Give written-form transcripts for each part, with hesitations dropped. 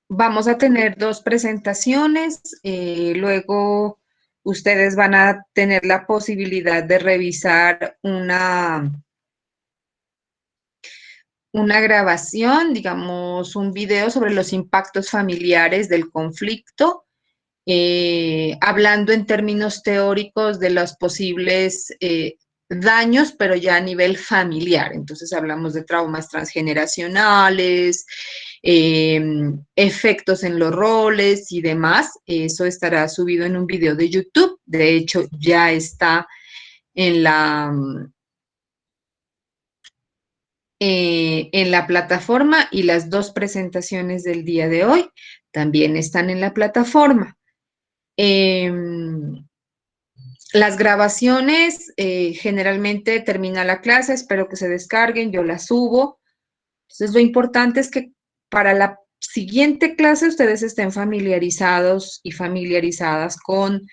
Vamos a tener dos presentaciones, luego ustedes van a tener la posibilidad de revisar una grabación, digamos, un video sobre los impactos familiares del conflicto, hablando en términos teóricos de los posibles daños, pero ya a nivel familiar. Entonces hablamos de traumas transgeneracionales, efectos en los roles y demás. Eso estará subido en un video de YouTube. De hecho, ya está en la plataforma, y las dos presentaciones del día de hoy también están en la plataforma. Las grabaciones, generalmente termina la clase, espero que se descarguen, yo las subo. Entonces, lo importante es que para la siguiente clase ustedes estén familiarizados y familiarizadas con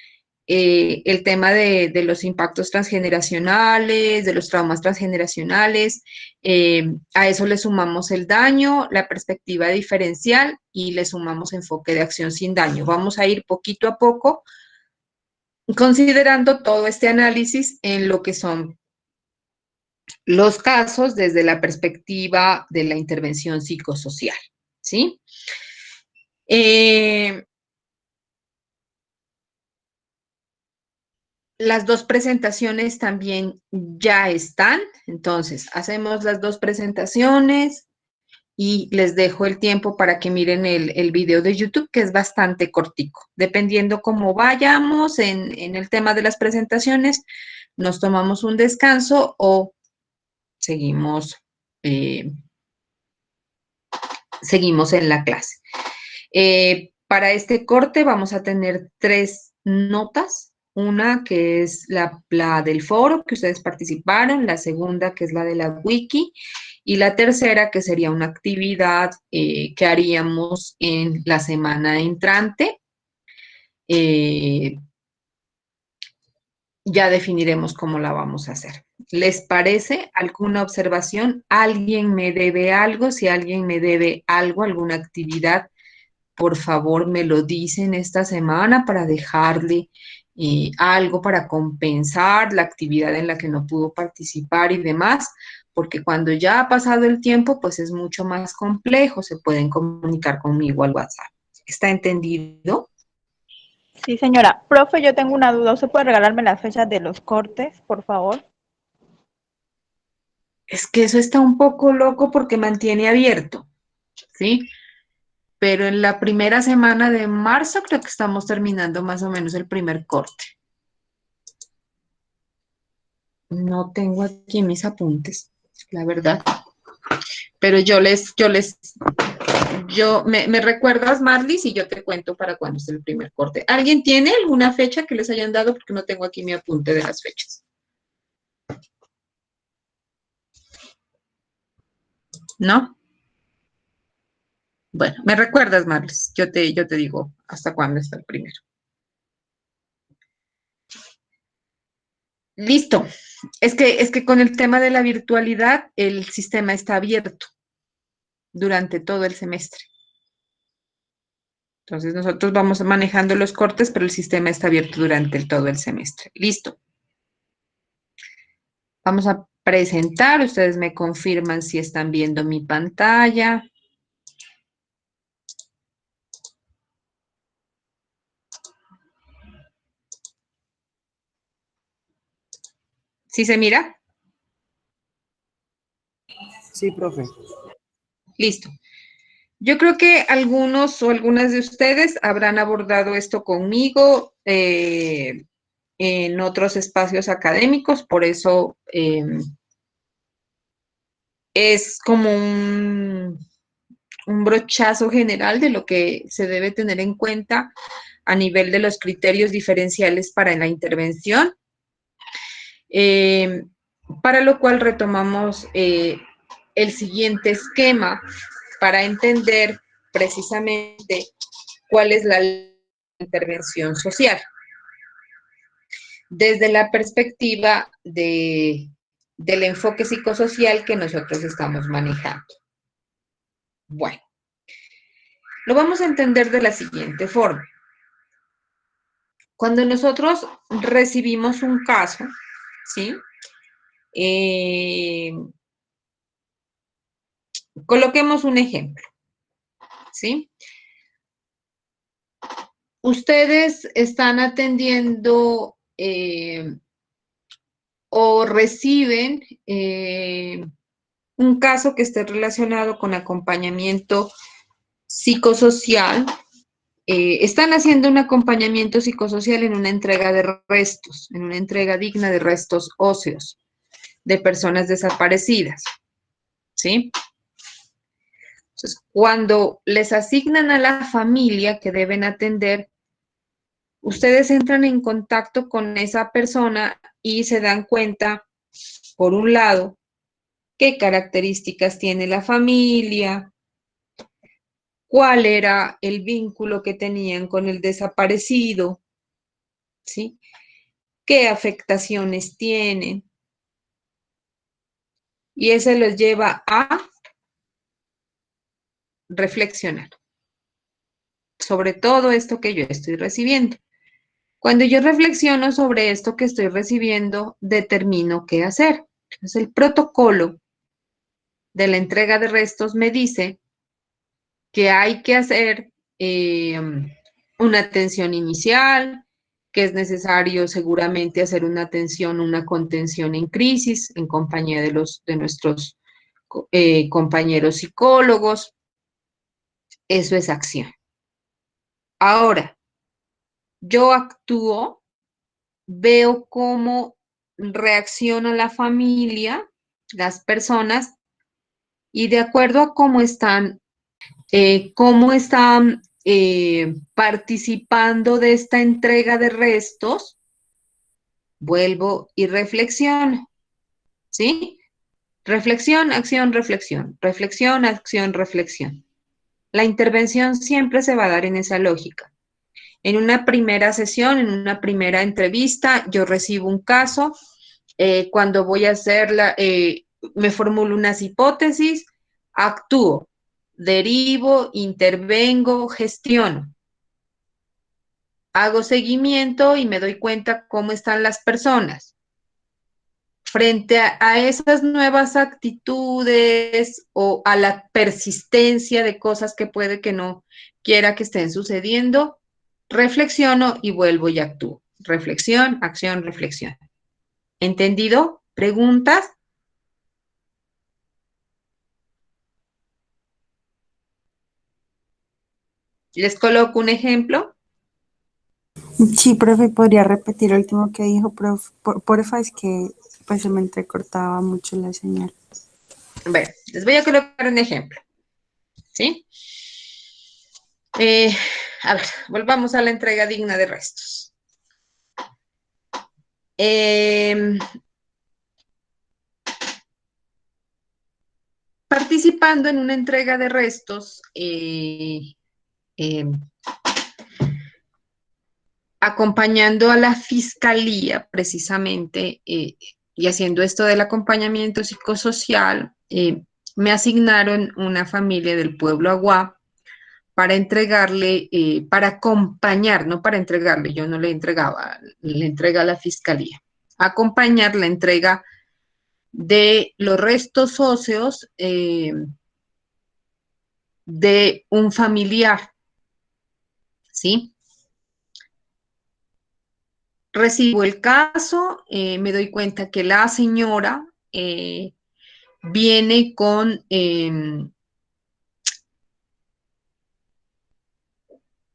el tema de los impactos transgeneracionales, de los traumas transgeneracionales. A eso le sumamos el daño, la perspectiva diferencial, y le sumamos enfoque de acción sin daño. Vamos a ir poquito a poco considerando todo este análisis en lo que son los casos desde la perspectiva de la intervención psicosocial, ¿sí? Las dos presentaciones también ya están, entonces hacemos las dos presentaciones y les dejo el tiempo para que miren el video de YouTube, que es bastante cortico. Dependiendo cómo vayamos en el tema de las presentaciones, nos tomamos un descanso o seguimos, seguimos en la clase. Para este corte vamos a tener 3 notas. Una que es la del foro que ustedes participaron, la segunda que es la de la wiki, y la tercera que sería una actividad que haríamos en la semana entrante. Ya definiremos cómo la vamos a hacer. ¿Les parece alguna observación? ¿Alguien me debe algo? Si alguien me debe algo, alguna actividad, por favor me lo dicen esta semana para dejarle algo para compensar la actividad en la que no pudo participar y demás, porque cuando ya ha pasado el tiempo, pues es mucho más complejo. Se pueden comunicar conmigo al WhatsApp. ¿Está entendido? Sí, señora. Profe, yo tengo una duda. ¿Usted puede regalarme las fechas de los cortes, por favor? Es que eso está un poco loco porque mantiene abierto, ¿sí? Pero en la primera semana de marzo creo que estamos terminando más o menos el primer corte. No tengo aquí mis apuntes, la verdad. Pero me recuerdas, Marlis, y yo te cuento para cuándo es el primer corte. ¿Alguien tiene alguna fecha que les hayan dado? Porque no tengo aquí mi apunte de las fechas. ¿No? Bueno, me recuerdas, Marlis. Yo te digo hasta cuándo está el primero. Listo. Es que con el tema de la virtualidad, el sistema está abierto durante todo el semestre. Entonces nosotros vamos manejando los cortes, pero el sistema está abierto durante todo el semestre. Listo. Vamos a presentar. Ustedes me confirman si están viendo mi pantalla. ¿Sí se mira? Sí, profe. Listo. Yo creo que algunos o algunas de ustedes habrán abordado esto conmigo en otros espacios académicos, por eso es como un brochazo general de lo que se debe tener en cuenta a nivel de los criterios diferenciales para la intervención, para lo cual retomamos el siguiente esquema para entender precisamente cuál es la intervención social desde la perspectiva del enfoque psicosocial que nosotros estamos manejando. Bueno, Lo vamos a entender de la siguiente forma. Cuando nosotros recibimos un caso, ¿sí? Coloquemos un ejemplo, ¿sí? Ustedes están atendiendo o reciben un caso que esté relacionado con acompañamiento psicosocial. Están haciendo un acompañamiento psicosocial en una entrega de restos, en una entrega digna de restos óseos de personas desaparecidas, ¿sí? Entonces, cuando les asignan a la familia que deben atender, ustedes entran en contacto con esa persona y se dan cuenta, por un lado, qué características tiene la familia, cuál era el vínculo que tenían con el desaparecido, ¿sí? Qué afectaciones tienen. Y eso los lleva a reflexionar sobre todo esto que yo estoy recibiendo. Cuando yo reflexiono sobre esto que estoy recibiendo, determino qué hacer. Entonces, el protocolo de la entrega de restos me dice que hay que hacer una atención inicial, que es necesario seguramente hacer una atención, una contención en crisis en compañía de nuestros compañeros psicólogos. Eso es acción. Ahora, yo actúo, veo cómo reacciona la familia, las personas, y de acuerdo a cómo están participando de esta entrega de restos, vuelvo y reflexiono, ¿sí? Reflexión, acción, reflexión, reflexión, acción, reflexión. La intervención siempre se va a dar en esa lógica. En una primera sesión, en una primera entrevista, yo recibo un caso, cuando voy a hacerla, me formulo unas hipótesis, actúo, derivo, intervengo, gestiono. Hago seguimiento y me doy cuenta cómo están las personas. Frente a esas nuevas actitudes o a la persistencia de cosas que puede que no quiera que estén sucediendo, reflexiono y vuelvo y actúo. Reflexión, acción, reflexión. ¿Entendido? ¿Preguntas? Les coloco un ejemplo. Sí, profe, podría repetir el último que dijo, profe, porfa, es que pues se me entrecortaba mucho la señal. Bueno, les voy a colocar un ejemplo. ¿Sí? A ver, volvamos a la entrega digna de restos. Participando en una entrega de restos, acompañando a la fiscalía precisamente y haciendo esto del acompañamiento psicosocial, me asignaron una familia del pueblo Aguá para entregarle, para acompañar, no para entregarle, yo no le entregaba, le entrega a la fiscalía, acompañar la entrega de los restos óseos de un familiar, ¿sí? Recibo el caso, me doy cuenta que la señora viene con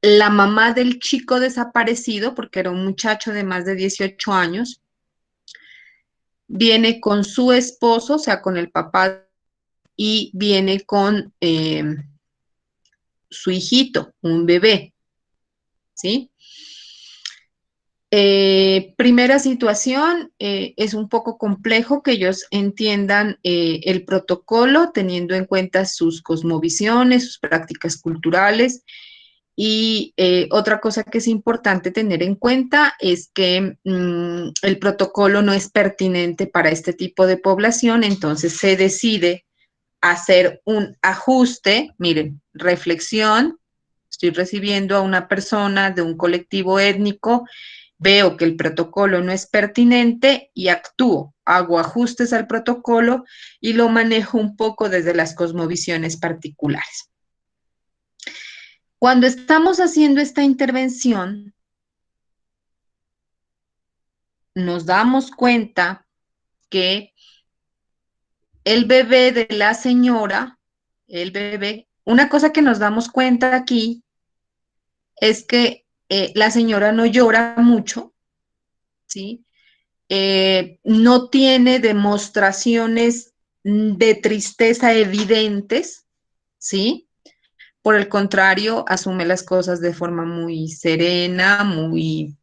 la mamá del chico desaparecido, porque era un muchacho de más de 18 años, viene con su esposo, o sea, con el papá, y viene con su hijito, un bebé, ¿sí? Primera situación, es un poco complejo que ellos entiendan el protocolo teniendo en cuenta sus cosmovisiones, sus prácticas culturales. Y otra cosa que es importante tener en cuenta es que el protocolo no es pertinente para este tipo de población, entonces se decide hacer un ajuste, miren, reflexión, estoy recibiendo a una persona de un colectivo étnico, veo que el protocolo no es pertinente y actúo, hago ajustes al protocolo y lo manejo un poco desde las cosmovisiones particulares. Cuando estamos haciendo esta intervención, nos damos cuenta que el bebé de la señora, el bebé, una cosa que nos damos cuenta aquí es que la señora no llora mucho, ¿sí? No tiene demostraciones de tristeza evidentes, ¿sí? Por el contrario, asume las cosas de forma muy serena, muy,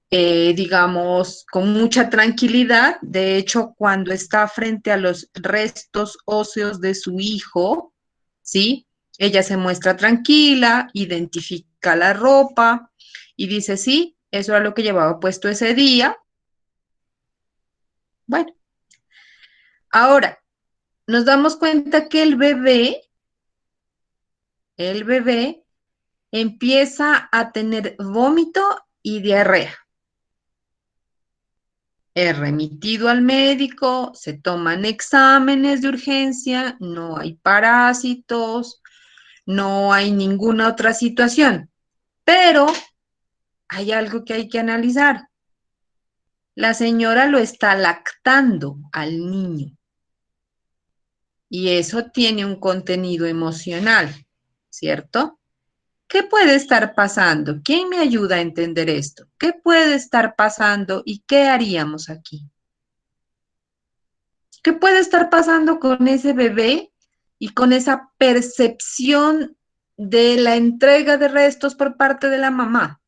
digamos, con mucha tranquilidad. De hecho, cuando está frente a los restos óseos de su hijo, ¿sí? Ella se muestra tranquila, identifica la ropa y dice, sí, eso era lo que llevaba puesto ese día. Bueno, ahora nos damos cuenta que el bebé empieza a tener vómito y diarrea. Es remitido al médico, se toman exámenes de urgencia, no hay parásitos, no hay ninguna otra situación, pero hay algo que hay que analizar. La señora lo está lactando al niño y eso tiene un contenido emocional, ¿cierto? ¿Qué puede estar pasando? ¿Quién me ayuda a entender esto? ¿Qué puede estar pasando y qué haríamos aquí? ¿Qué puede estar pasando con ese bebé y con esa percepción de la entrega de restos por parte de la mamá?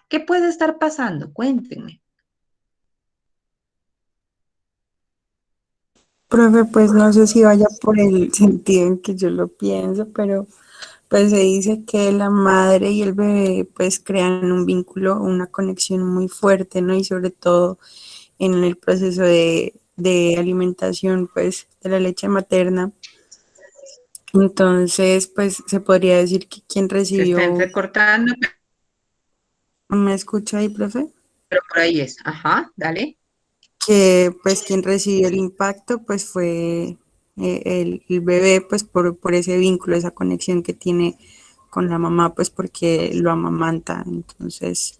¿Qué puede estar pasando? Cuéntenme. Profe, pues no sé si vaya por el sentido en que yo lo pienso, pero pues se dice que la madre y el bebé pues crean un vínculo, una conexión muy fuerte, ¿no? Y sobre todo en el proceso de alimentación pues de la leche materna. Entonces, pues se podría decir que quien Se está recibió, entrecortando, ¿me escucha ahí, profe? pero por ahí es. Ajá, dale. Que pues quien recibió el impacto pues fue el bebé pues por ese vínculo, esa conexión que tiene con la mamá pues porque lo amamanta. Entonces,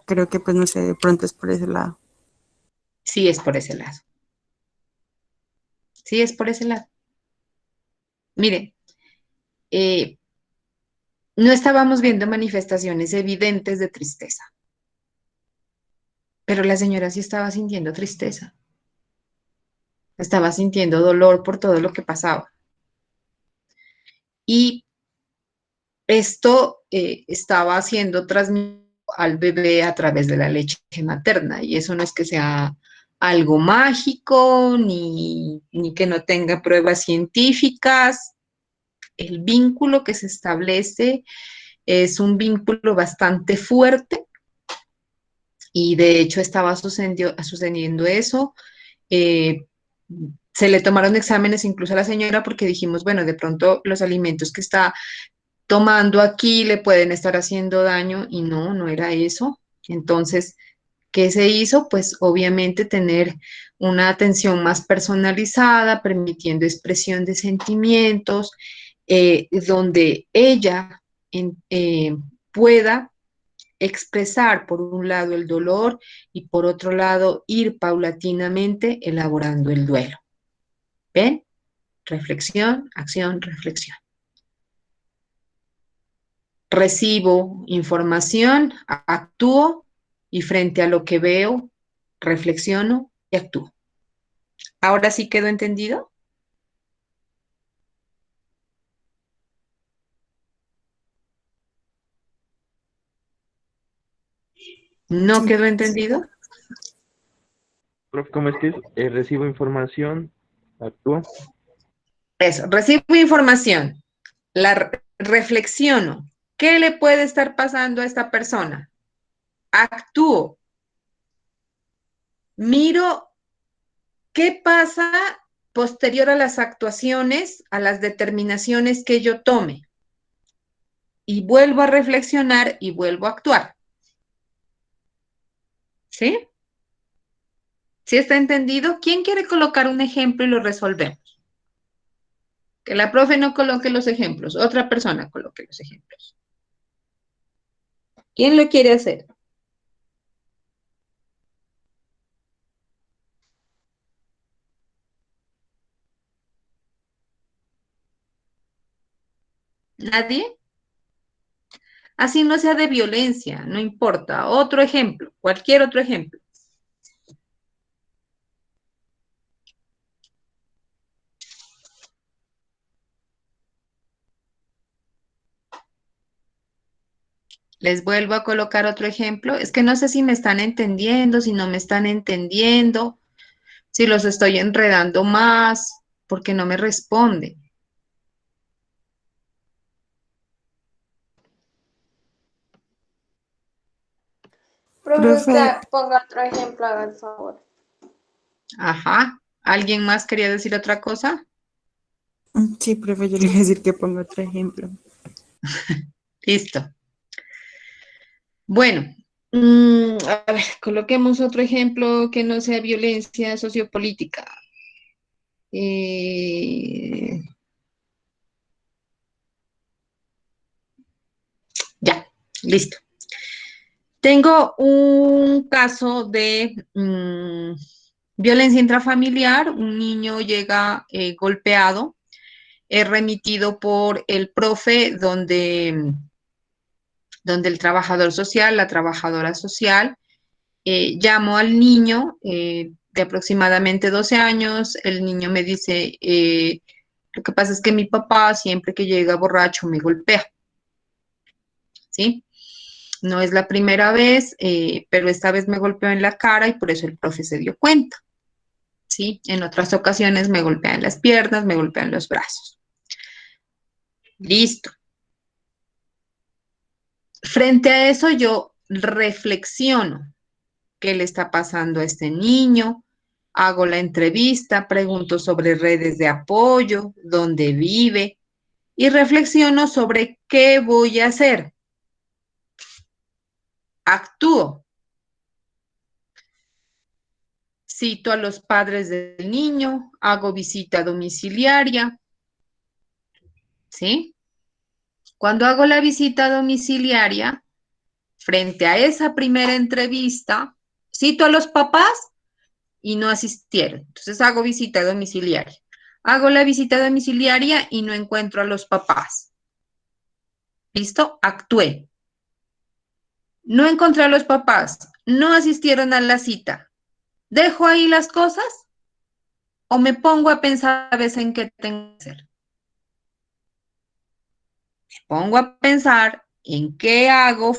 creo que pues no sé, de pronto es por ese lado. Sí, es por ese lado. Sí, es por ese lado. Miren, eh, no estábamos viendo manifestaciones evidentes de tristeza, pero la señora sí estaba sintiendo tristeza, estaba sintiendo dolor por todo lo que pasaba. Y esto estaba siendo transmitido al bebé a través de la leche materna, y eso no es que sea algo mágico ni que no tenga pruebas científicas. El vínculo que se establece es un vínculo bastante fuerte y de hecho estaba sucediendo eso. Eh, Se le tomaron exámenes incluso a la señora porque dijimos, bueno, de pronto los alimentos que está tomando aquí le pueden estar haciendo daño y no, no era eso. Entonces, ¿qué se hizo? Pues obviamente tener una atención más personalizada, permitiendo expresión de sentimientos, donde ella pueda expresar por un lado el dolor y por otro lado ir paulatinamente elaborando el duelo. ¿Ven? Reflexión, acción, reflexión. Recibo información, actúo y frente a lo que veo, reflexiono y actúo. ¿Ahora sí quedó entendido? ¿No Sí, quedó entendido? Profe, ¿cómo es que es? Recibo información, actúo. Eso, recibo información, reflexiono. ¿Qué le puede estar pasando a esta persona? Actúo. Miro qué pasa posterior a las actuaciones, a las determinaciones que yo tome. y vuelvo a reflexionar y vuelvo a actuar. ¿Sí? ¿Sí está entendido? ¿Quién quiere colocar un ejemplo y lo resolvemos? Que la profe no coloque los ejemplos, otra persona coloque los ejemplos. ¿Quién lo quiere hacer? ¿Nadie? Así no sea de violencia, no importa. Otro ejemplo, cualquier otro ejemplo. Les vuelvo a colocar otro ejemplo. Es que no sé si me están entendiendo, si no me están entendiendo, si los estoy enredando más, porque no me responden. Profe, Profe, usted ponga otro ejemplo, haga el favor. Ajá. ¿Alguien más quería decir otra cosa? sí, profe, yo le iba a decir que ponga otro ejemplo. Listo. Bueno, a ver, coloquemos otro ejemplo que no sea violencia sociopolítica. Eh, ya, listo. Tengo un caso de violencia intrafamiliar. Un niño llega golpeado, es remitido por el profe donde el trabajador social, la trabajadora social, llamó al niño de aproximadamente 12 años. El niño me dice, lo que pasa es que mi papá siempre que llega borracho me golpea, ¿sí? No es la primera vez, pero esta vez me golpeó en la cara y por eso el profe se dio cuenta, ¿sí? En otras ocasiones me golpean las piernas, me golpean los brazos. Listo. Frente a eso yo reflexiono qué le está pasando a este niño, hago la entrevista, pregunto sobre redes de apoyo, dónde vive y reflexiono sobre qué voy a hacer. Actúo. Cito a los padres del niño, hago visita domiciliaria, ¿sí? Cuando hago la visita domiciliaria, frente a esa primera entrevista, cito a los papás y no asistieron. Entonces hago visita domiciliaria. Hago la visita domiciliaria y no encuentro a los papás. ¿Listo? Actué. No encontré a los papás. No asistieron a la cita. ¿Dejo ahí las cosas? ¿O me pongo a pensar a veces en qué tengo que hacer? Me pongo a pensar en qué hago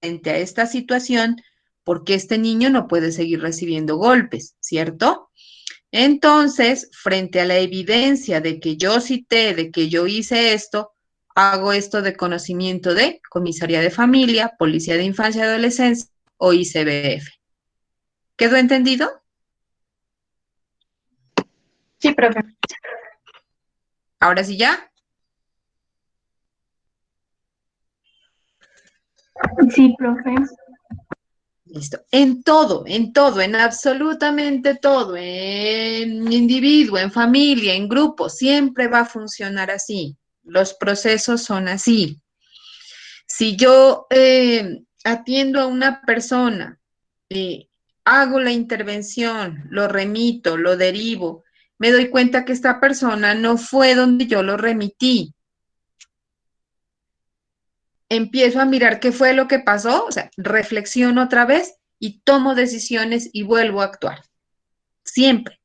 frente a esta situación porque este niño no puede seguir recibiendo golpes, ¿cierto? Entonces, frente a la evidencia de que yo cité, de que yo hice esto, hago esto de conocimiento de Comisaría de Familia, Policía de Infancia y Adolescencia o ICBF. ¿Quedó entendido? Sí, profe. Ahora sí ya. Sí, profe. Listo. En todo, en absolutamente todo, en individuo, en familia, en grupo, siempre va a funcionar así. Los procesos son así. Si yo atiendo a una persona, hago la intervención, lo remito, lo derivo, me doy cuenta que esta persona no fue donde yo lo remití. Empiezo a mirar qué fue lo que pasó, o sea, reflexiono otra vez y tomo decisiones y vuelvo a actuar. Siempre.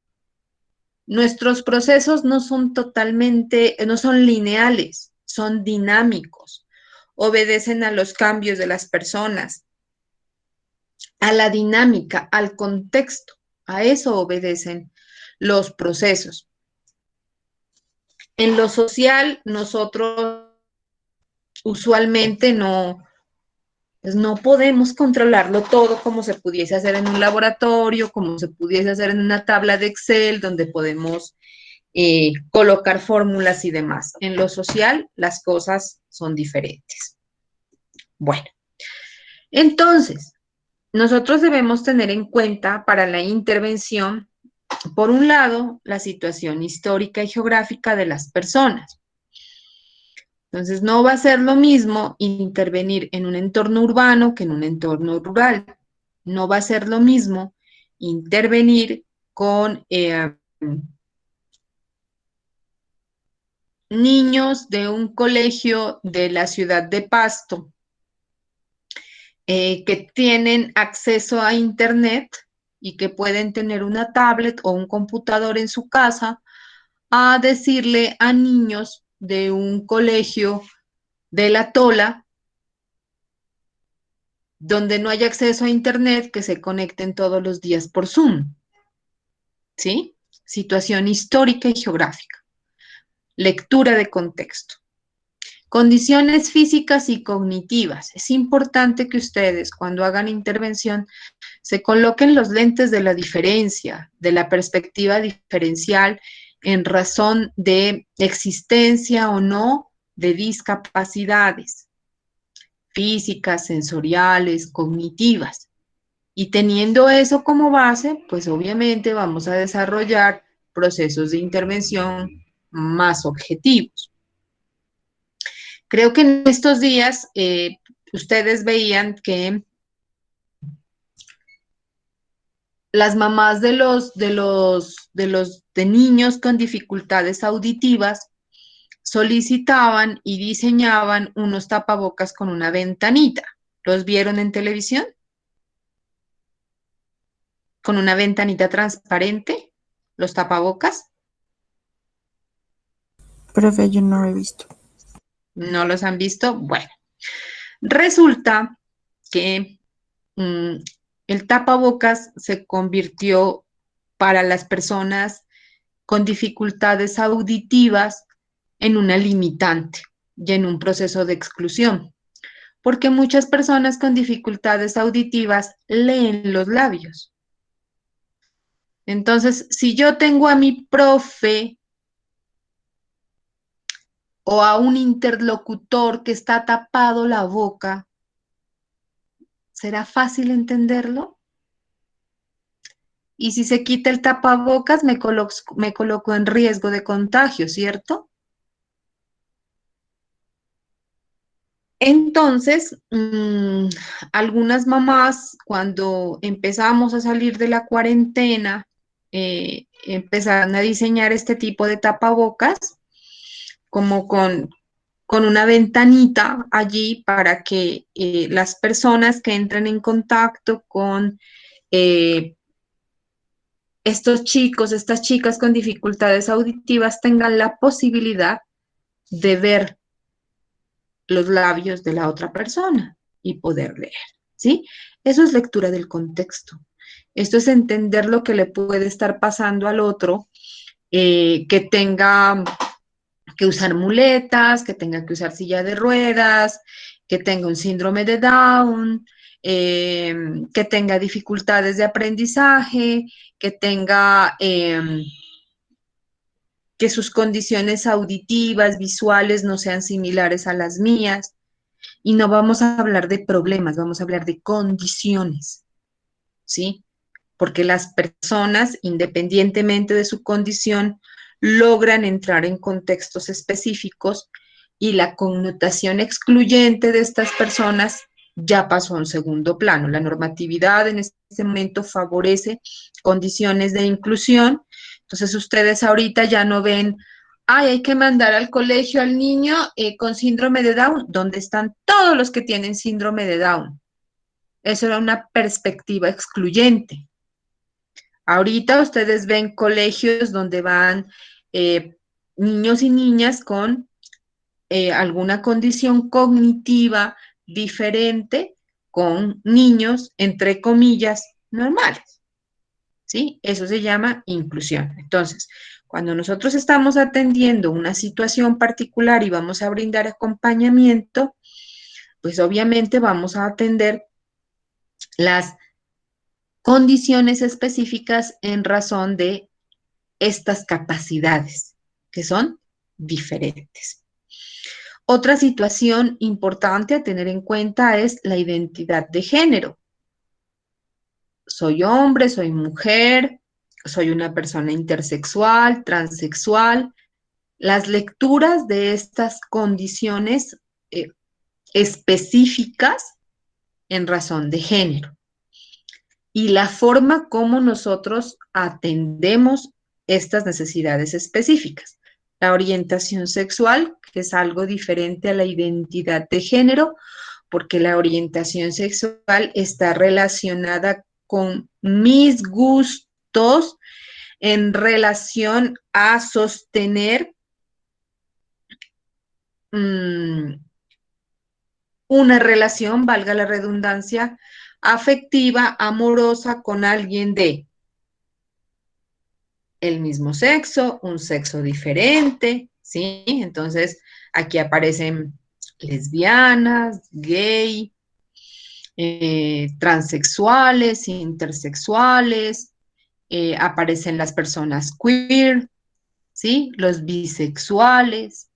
Nuestros procesos no son totalmente, no son lineales, son dinámicos, obedecen a los cambios de las personas, a la dinámica, al contexto, a eso obedecen los procesos. En lo social, nosotros usualmente pues no podemos controlarlo todo como se pudiese hacer en un laboratorio, como se pudiese hacer en una tabla de Excel, donde podemos colocar fórmulas y demás. En lo social, las cosas son diferentes. Bueno, entonces, nosotros debemos tener en cuenta para la intervención, por un lado, la situación histórica y geográfica de las personas. Entonces, no va a ser lo mismo intervenir en un entorno urbano que en un entorno rural. No va a ser lo mismo intervenir con niños de un colegio de la ciudad de Pasto que tienen acceso a Internet y que pueden tener una tablet o un computador en su casa, a decirle a niños de un colegio de La Tola, donde no hay acceso a Internet, que se conecten todos los días por Zoom. ¿Sí? Situación histórica y geográfica. Lectura de contexto. Condiciones físicas y cognitivas. Es importante que ustedes, cuando hagan intervención, se coloquen los lentes de la diferencia, de la perspectiva diferencial en razón de existencia o no de discapacidades físicas, sensoriales, cognitivas. Y teniendo eso como base, pues obviamente vamos a desarrollar procesos de intervención más objetivos. Creo que en estos días ustedes veían que las mamás de niños con dificultades auditivas solicitaban y diseñaban unos tapabocas con una ventanita. ¿Los vieron en televisión? Con una ventanita transparente, los tapabocas. Profe, yo no he visto. ¿No los han visto? Bueno, resulta que el tapabocas se convirtió para las personas con dificultades auditivas en una limitante y en un proceso de exclusión, porque muchas personas con dificultades auditivas leen los labios. Entonces, si yo tengo a mi profe o a un interlocutor que está tapado la boca, ¿será fácil entenderlo? Y si se quita el tapabocas, me coloco en riesgo de contagio, ¿cierto? Entonces, algunas mamás, cuando empezamos a salir de la cuarentena, empezaron a diseñar este tipo de tapabocas, como con una ventanita allí para que las personas que entren en contacto con estos chicos, estas chicas con dificultades auditivas tengan la posibilidad de ver los labios de la otra persona y poder leer, ¿sí? Eso es lectura del contexto. Esto es entender lo que le puede estar pasando al otro, que tenga que usar muletas, que tenga que usar silla de ruedas, que tenga un síndrome de Down, que tenga dificultades de aprendizaje, que tenga que sus condiciones auditivas, visuales no sean similares a las mías. Y no vamos a hablar de problemas, vamos a hablar de condiciones, ¿sí? Porque las personas, independientemente de su condición, logran entrar en contextos específicos y la connotación excluyente de estas personas ya pasó a un segundo plano. La normatividad en este momento favorece condiciones de inclusión. Entonces ustedes ahorita ya no ven, ay, hay que mandar al colegio al niño con síndrome de Down, donde están todos los que tienen síndrome de Down. Eso era una perspectiva excluyente. Ahorita ustedes ven colegios donde van niños y niñas con alguna condición cognitiva diferente, con niños, entre comillas, normales, ¿sí? Eso se llama inclusión. Entonces, cuando nosotros estamos atendiendo una situación particular y vamos a brindar acompañamiento, pues obviamente vamos a atender las condiciones específicas en razón de estas capacidades, que son diferentes. Otra situación importante a tener en cuenta es la identidad de género. Soy hombre, soy mujer, soy una persona intersexual, transexual. Las lecturas de estas condiciones específicas en razón de género y la forma como nosotros atendemos estas necesidades específicas. La orientación sexual, que es algo diferente a la identidad de género, porque la orientación sexual está relacionada con mis gustos en relación a sostener una relación, valga la redundancia, afectiva, amorosa con alguien de el mismo sexo, un sexo diferente, ¿sí? Entonces, aquí aparecen lesbianas, gay, transexuales, intersexuales, aparecen las personas queer, ¿sí? Los bisexuales,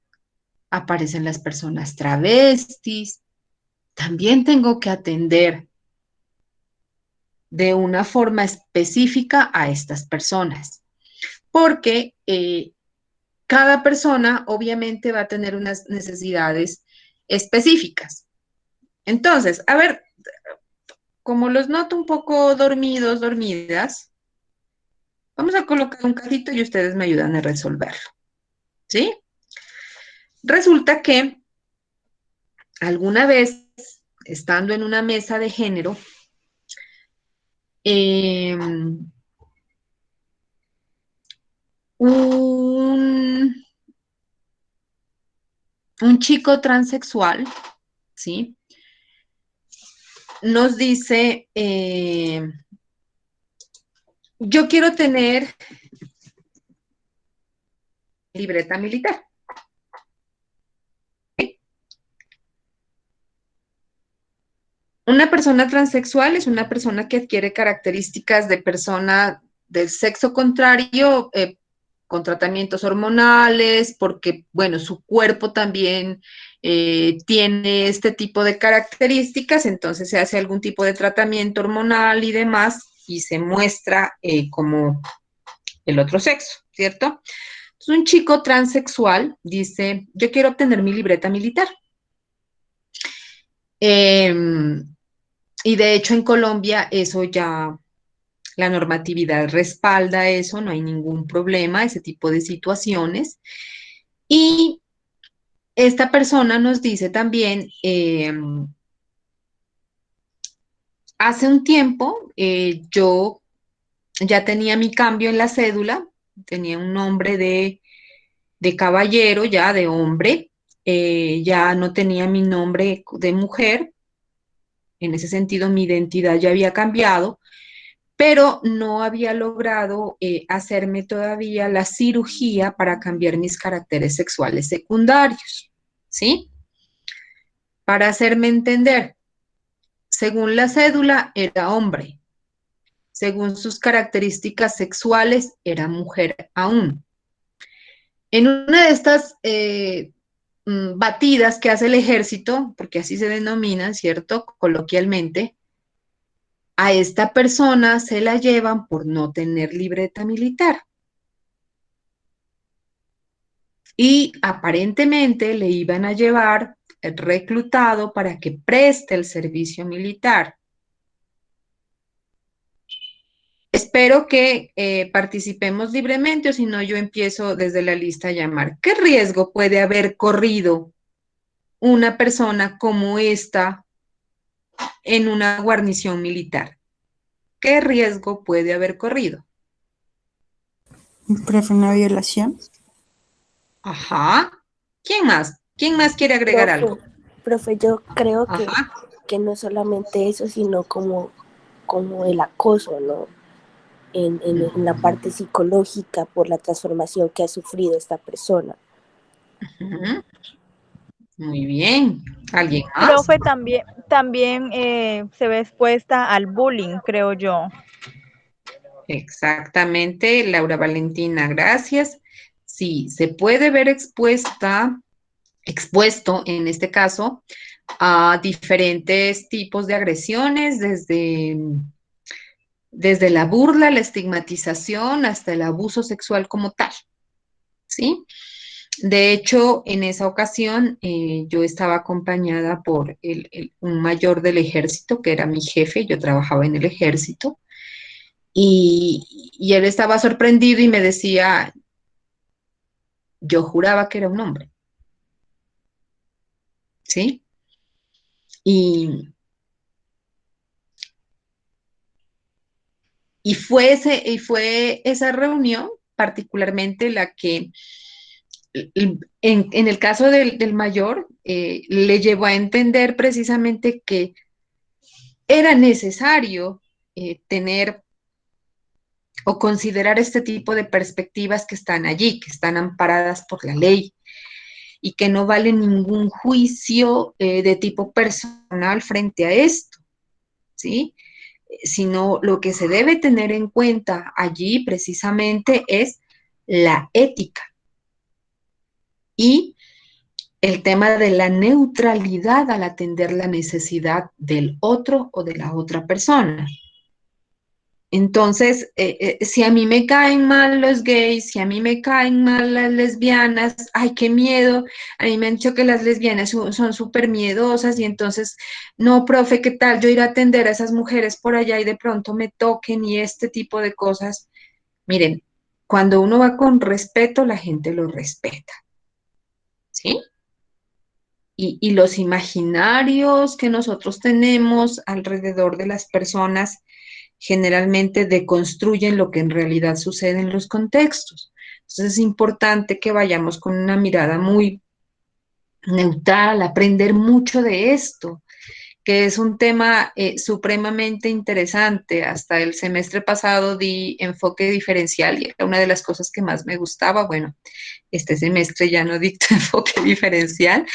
aparecen las personas travestis. También tengo que atender de una forma específica a estas personas, porque cada persona obviamente va a tener unas necesidades específicas. Entonces, a ver, como los noto un poco dormidos, dormidas, vamos a colocar un cajito y ustedes me ayudan a resolverlo, ¿sí? Resulta que alguna vez, estando en una mesa de género, un chico transexual, ¿sí? Nos dice, yo quiero tener libreta militar. ¿Sí? Una persona transexual es una persona que adquiere características de persona del sexo contrario, con tratamientos hormonales, porque, bueno, su cuerpo también tiene este tipo de características, entonces se hace algún tipo de tratamiento hormonal y demás, y se muestra como el otro sexo, ¿cierto? Entonces, un chico transexual dice, yo quiero obtener mi libreta militar. Y de hecho en Colombia eso ya, la normatividad respalda eso, no hay ningún problema, ese tipo de situaciones. Y esta persona nos dice también, hace un tiempo yo ya tenía mi cambio en la cédula, tenía un nombre de caballero, ya de hombre, ya no tenía mi nombre de mujer, en ese sentido mi identidad ya había cambiado, pero no había logrado hacerme todavía la cirugía para cambiar mis caracteres sexuales secundarios, ¿sí? Para hacerme entender, según la cédula era hombre, según sus características sexuales era mujer aún. En una de estas batidas que hace el ejército, porque así se denomina, ¿cierto? Coloquialmente, a esta persona se la llevan por no tener libreta militar. Y aparentemente le iban a llevar reclutado para que preste el servicio militar. Espero que participemos libremente o si no yo empiezo desde la lista a llamar. ¿Qué riesgo puede haber corrido una persona como esta en una guarnición militar? ¿Qué riesgo puede haber corrido? Profe, una violación. Ajá. ¿Quién más? ¿Quién más quiere agregar algo? Profe, yo creo Ajá. que no solamente eso, sino como el acoso, ¿no? En la parte psicológica por la transformación que ha sufrido esta persona. Ujú. Muy bien. ¿Alguien más? Profe, también se ve expuesta al bullying, creo yo. Exactamente, Laura Valentina, gracias. Sí, se puede ver expuesta expuesto, en este caso, a diferentes tipos de agresiones, desde la burla, la estigmatización, hasta el abuso sexual como tal, ¿sí? De hecho, en esa ocasión yo estaba acompañada por un mayor del ejército, que era mi jefe, yo trabajaba en el ejército, y él estaba sorprendido y me decía, yo juraba que era un hombre, ¿sí? Y fue esa reunión particularmente la que, en el caso del mayor, le llevó a entender precisamente que era necesario tener o considerar este tipo de perspectivas que están allí, que están amparadas por la ley y que no vale ningún juicio de tipo personal frente a esto, ¿sí? Sino lo que se debe tener en cuenta allí precisamente es la ética y el tema de la neutralidad al atender la necesidad del otro o de la otra persona. Entonces, si a mí me caen mal los gays, si a mí me caen mal las lesbianas, ay, qué miedo, a mí me han dicho que las lesbianas son súper miedosas y entonces, no, profe, ¿qué tal? Yo ir a atender a esas mujeres por allá y de pronto me toquen y este tipo de cosas. Miren, cuando uno va con respeto, la gente lo respeta, ¿sí? Y los imaginarios que nosotros tenemos alrededor de las personas generalmente deconstruyen lo que en realidad sucede en los contextos. Entonces es importante que vayamos con una mirada muy neutral, aprender mucho de esto, que es un tema supremamente interesante. Hasta el semestre pasado di enfoque diferencial y era una de las cosas que más me gustaba. Bueno, este semestre ya no dicto enfoque diferencial,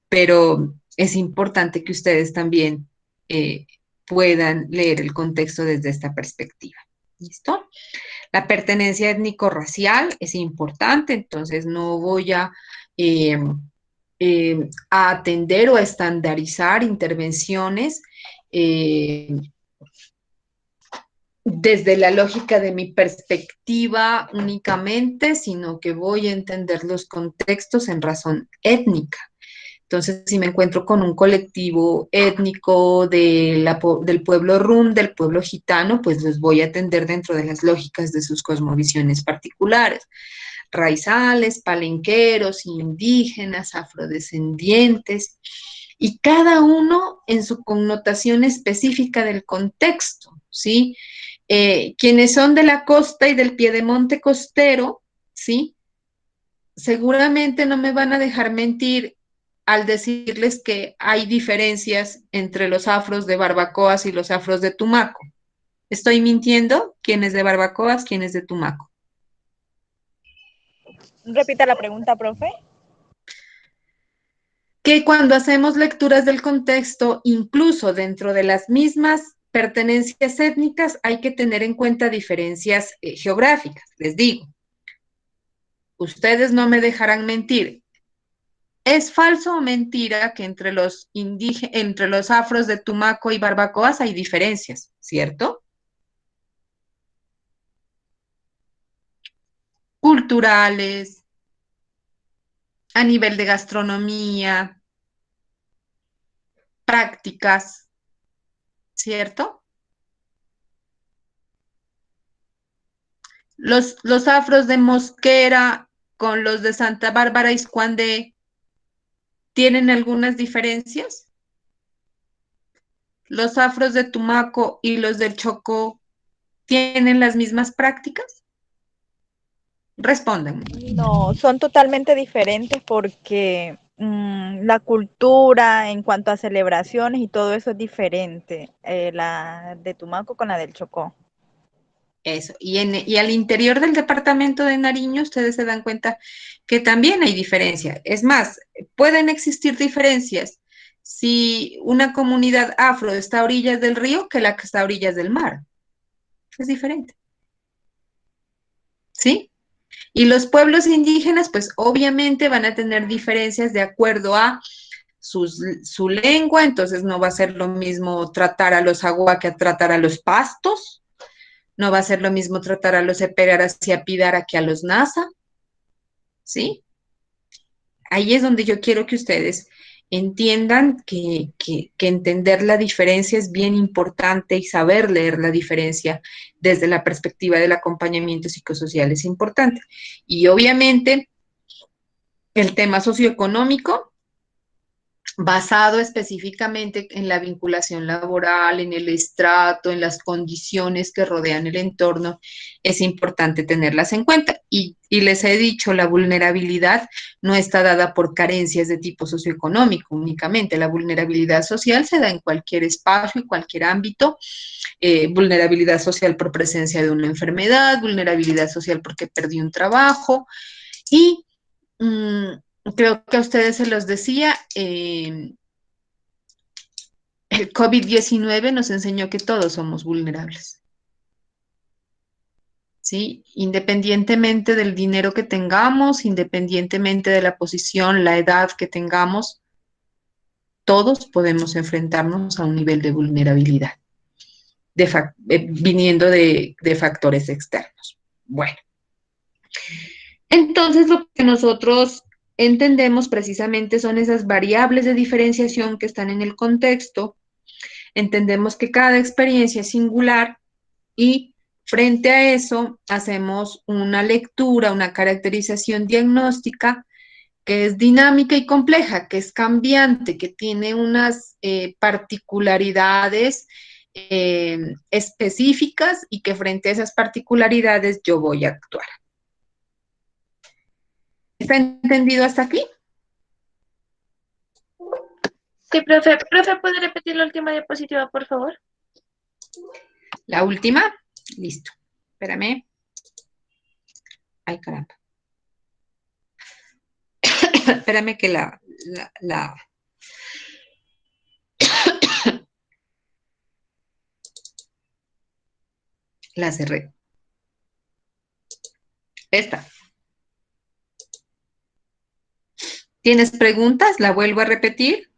pero es importante que ustedes también puedan leer el contexto desde esta perspectiva. ¿Listo? La pertenencia étnico-racial es importante, entonces no voy eh, a atender o a estandarizar intervenciones desde la lógica de mi perspectiva únicamente, sino que voy a entender los contextos en razón étnica. Entonces, si me encuentro con un colectivo étnico del pueblo rum, del pueblo gitano, pues los voy a atender dentro de las lógicas de sus cosmovisiones particulares. Raizales, palenqueros, indígenas, afrodescendientes, y cada uno en su connotación específica del contexto, ¿sí? Quienes son de la costa y del piedemonte costero, ¿sí? Seguramente no me van a dejar mentir al decirles que hay diferencias entre los afros de Barbacoas y los afros de Tumaco. ¿Estoy mintiendo? ¿Quién es de Barbacoas? ¿Quién es de Tumaco? Repita la pregunta, profe. Que cuando hacemos lecturas del contexto, incluso dentro de las mismas pertenencias étnicas, hay que tener en cuenta diferencias geográficas. Les digo, ustedes no me dejarán mentir. ¿Es falso o mentira que entre los afros de Tumaco y Barbacoas hay diferencias, cierto? Culturales, a nivel de gastronomía, prácticas, ¿cierto? Los afros de Mosquera con los de Santa Bárbara y Iscuandé tienen algunas diferencias. Los afros de Tumaco y los del Chocó tienen las mismas prácticas. Respondan. No, son totalmente diferentes porque la cultura en cuanto a celebraciones y todo eso es diferente, la de Tumaco con la del Chocó. Eso. Y al interior del departamento de Nariño, ustedes se dan cuenta que también hay diferencia. Es más, pueden existir diferencias si una comunidad afro está a orillas del río que la que está a orillas del mar. Es diferente. ¿Sí? Y los pueblos indígenas, pues obviamente van a tener diferencias de acuerdo a su lengua, entonces no va a ser lo mismo tratar a los agua que a tratar a los pastos, no va a ser lo mismo tratar a los eperaras y a pidara que a los nasa, ¿sí? Ahí es donde yo quiero que ustedes entiendan que entender la diferencia es bien importante y saber leer la diferencia desde la perspectiva del acompañamiento psicosocial es importante. Y obviamente el tema socioeconómico basado específicamente en la vinculación laboral, en el estrato, en las condiciones que rodean el entorno, es importante tenerlas en cuenta. Y les he dicho, la vulnerabilidad no está dada por carencias de tipo socioeconómico únicamente, la vulnerabilidad social se da en cualquier espacio, en cualquier ámbito, vulnerabilidad social por presencia de una enfermedad, vulnerabilidad social porque perdí un trabajo y creo que a ustedes se los decía, el COVID-19 nos enseñó que todos somos vulnerables, ¿sí? Independientemente del dinero que tengamos, independientemente de la posición, la edad que tengamos, todos podemos enfrentarnos a un nivel de vulnerabilidad, viniendo de factores externos. Bueno, entonces lo que nosotros entendemos precisamente son esas variables de diferenciación que están en el contexto. Entendemos que cada experiencia es singular y frente a eso hacemos una lectura, una caracterización diagnóstica que es dinámica y compleja, que es cambiante, que tiene unas particularidades específicas y que frente a esas particularidades yo voy a actuar. ¿Está entendido hasta aquí? Sí, profe. Profe, ¿puede repetir la última diapositiva, por favor? La última, listo. Espérame. Ay, caramba. Espérame que la cerré. Esta. ¿Tienes preguntas? ¿La vuelvo a repetir?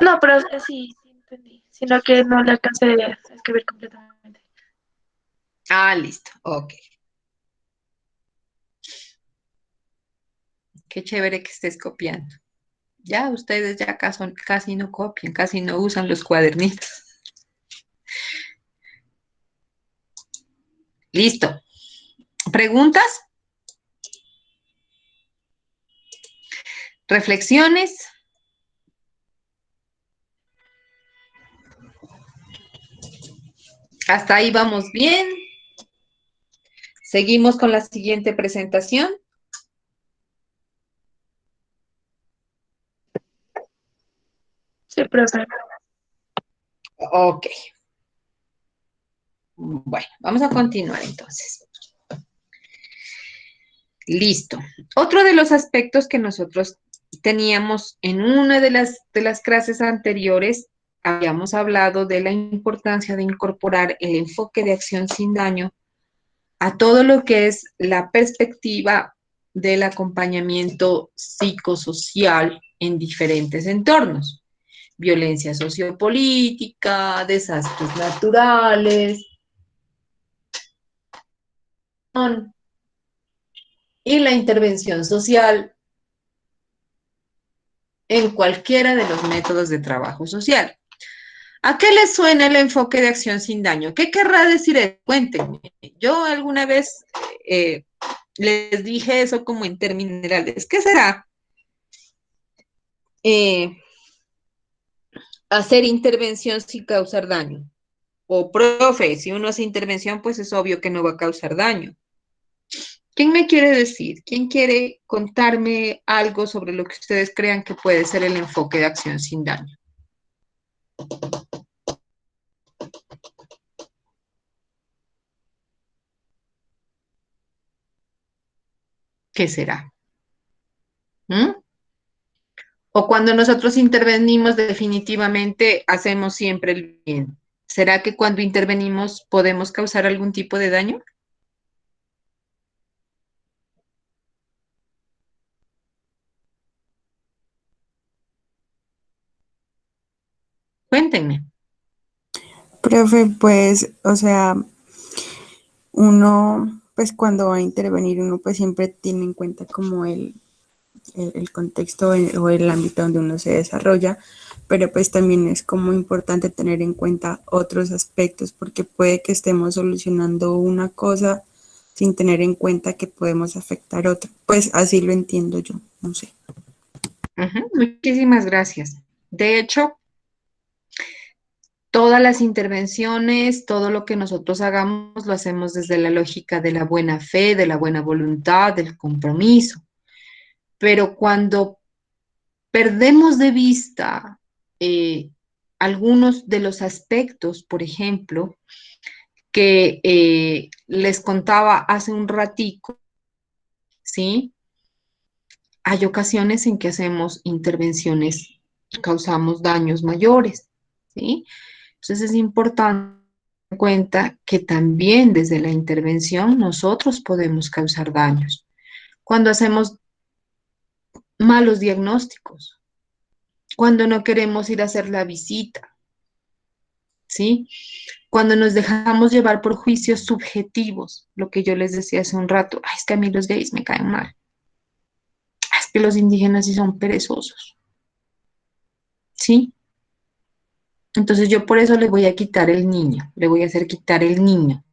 No, pero sí, sí entendí. Sino que no le alcancé a escribir completamente. Ah, listo. Ok. Qué chévere que estés copiando. Ya ustedes ya casi no copian, casi no usan los cuadernitos. Listo. ¿Preguntas? ¿Reflexiones? Hasta ahí vamos bien. Seguimos con la siguiente presentación. Sí, profe. Ok. Bueno, vamos a continuar entonces. Listo. Otro de los aspectos que nosotros teníamos en una de las clases anteriores, habíamos hablado de la importancia de incorporar el enfoque de acción sin daño a todo lo que es la perspectiva del acompañamiento psicosocial en diferentes entornos. Violencia sociopolítica, desastres naturales y la intervención social en cualquiera de los métodos de trabajo social. ¿A qué les suena el enfoque de acción sin daño? ¿Qué querrá decir? Cuéntenme. Yo alguna vez les dije eso como en términos generales. ¿Qué será? Hacer intervención sin causar daño. O profe, si uno hace intervención, pues es obvio que no va a causar daño. ¿Quién me quiere decir? ¿Quién quiere contarme algo sobre lo que ustedes crean que puede ser el enfoque de acción sin daño? ¿Qué será? ¿Mm? O cuando nosotros intervenimos, definitivamente hacemos siempre el bien. ¿Será que cuando intervenimos podemos causar algún tipo de daño? Cuéntenme. Profe, pues, o sea, uno, pues cuando va a intervenir, uno pues siempre tiene en cuenta como el contexto o el ámbito donde uno se desarrolla, pero pues también es como importante tener en cuenta otros aspectos porque puede que estemos solucionando una cosa sin tener en cuenta que podemos afectar otra. Pues así lo entiendo yo, no sé. Ujú, muchísimas gracias. De hecho, todas las intervenciones, todo lo que nosotros hagamos, lo hacemos desde la lógica de la buena fe, de la buena voluntad, del compromiso. Pero cuando perdemos de vista eh, algunos de los aspectos, por ejemplo, que les contaba hace un ratico, ¿sí? Hay ocasiones en que hacemos intervenciones y causamos daños mayores, ¿sí? Entonces es importante tener en cuenta que también desde la intervención nosotros podemos causar daños. Cuando hacemos malos diagnósticos, cuando no queremos ir a hacer la visita, ¿sí? Cuando nos dejamos llevar por juicios subjetivos, lo que yo les decía hace un rato, ay, es que a mí los gays me caen mal, es que los indígenas sí son perezosos, ¿sí? Entonces yo por eso le voy a quitar el niño, le voy a hacer quitar el niño,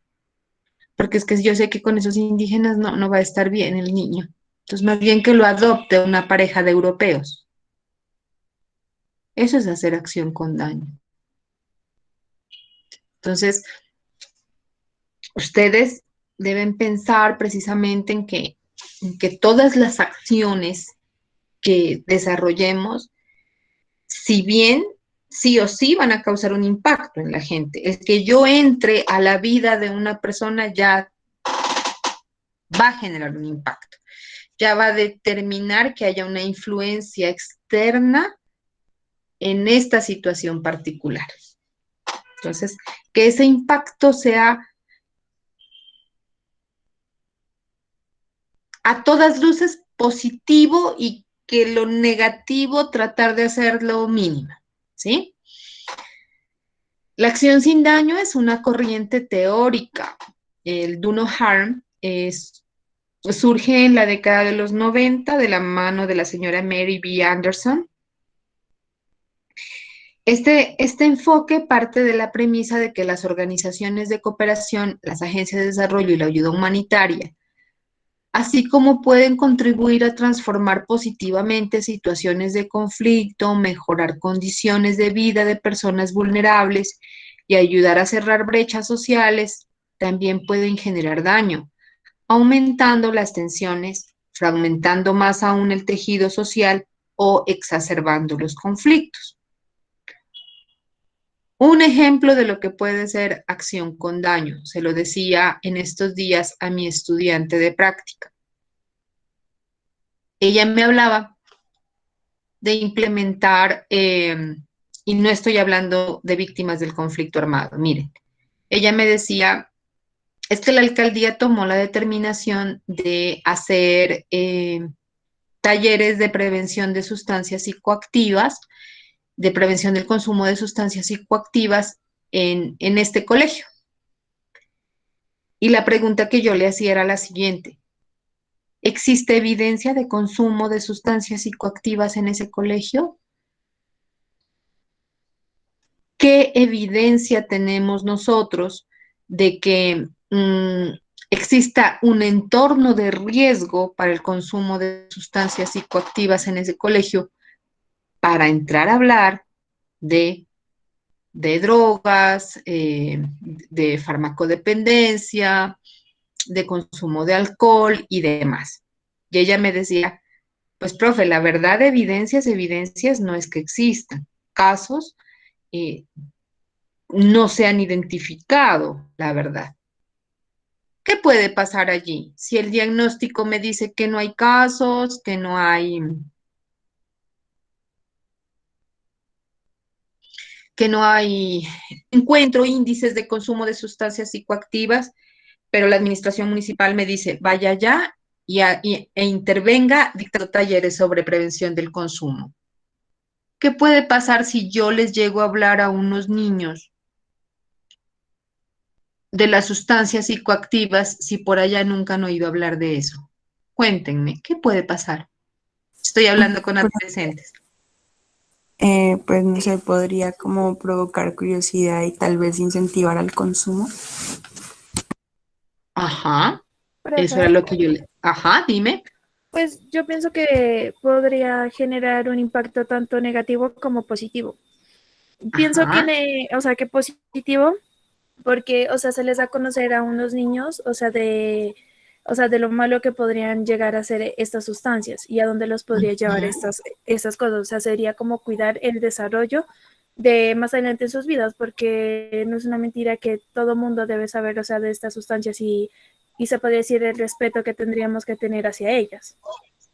porque es que yo sé que con esos indígenas no va a estar bien el niño. Entonces más bien que lo adopte una pareja de europeos. Eso es hacer acción con daño. Entonces, ustedes deben pensar precisamente en que todas las acciones que desarrollemos, si bien sí o sí van a causar un impacto en la gente, el que yo entre a la vida de una persona ya va a generar un impacto, ya va a determinar que haya una influencia externa en esta situación particular. Entonces, que ese impacto sea a todas luces positivo y que lo negativo tratar de hacerlo mínimo, ¿sí? La acción sin daño es una corriente teórica. El do no harm surge en la década de los 90 de la mano de la señora Mary B. Anderson. Este enfoque parte de la premisa de que las organizaciones de cooperación, las agencias de desarrollo y la ayuda humanitaria, así como pueden contribuir a transformar positivamente situaciones de conflicto, mejorar condiciones de vida de personas vulnerables y ayudar a cerrar brechas sociales, también pueden generar daño, aumentando las tensiones, fragmentando más aún el tejido social o exacerbando los conflictos. Un ejemplo de lo que puede ser acción con daño, se lo decía en estos días a mi estudiante de práctica. Ella me hablaba de implementar, y no estoy hablando de víctimas del conflicto armado, miren, ella me decía, es que la alcaldía tomó la determinación de hacer talleres de prevención de sustancias psicoactivas, de prevención del consumo de sustancias psicoactivas en este colegio. Y la pregunta que yo le hacía era la siguiente, ¿existe evidencia de consumo de sustancias psicoactivas en ese colegio? ¿Qué evidencia tenemos nosotros de que exista un entorno de riesgo para el consumo de sustancias psicoactivas en ese colegio para entrar a hablar de, de drogas, de farmacodependencia, de consumo de alcohol y demás? Y ella me decía, pues profe, la verdad de evidencias no es que existan casos, eh, no se han identificado, la verdad. ¿Qué puede pasar allí? Si el diagnóstico me dice que no hay casos, que no hay... que no hay encuentro índices de consumo de sustancias psicoactivas, pero la administración municipal me dice, vaya allá e intervenga dictando talleres sobre prevención del consumo. ¿Qué puede pasar si yo les llego a hablar a unos niños de las sustancias psicoactivas si por allá nunca han oído hablar de eso? Cuéntenme, ¿qué puede pasar? Estoy hablando con adolescentes. Pues no sé, podría como provocar curiosidad y tal vez incentivar al consumo. Ajá, eso era Profe, lo que yo le... Ajá, dime. pues yo pienso que podría generar un impacto tanto negativo como positivo. Pienso que, Ajá, o sea, que positivo, porque, o sea, se les da a conocer a unos niños, o sea, de lo malo que podrían llegar a ser estas sustancias y a dónde los podría llevar ujú, estas cosas. O sea, sería como cuidar el desarrollo de más adelante en sus vidas, porque no es una mentira que todo mundo debe saber, o sea, de estas sustancias y se podría decir el respeto que tendríamos que tener hacia ellas,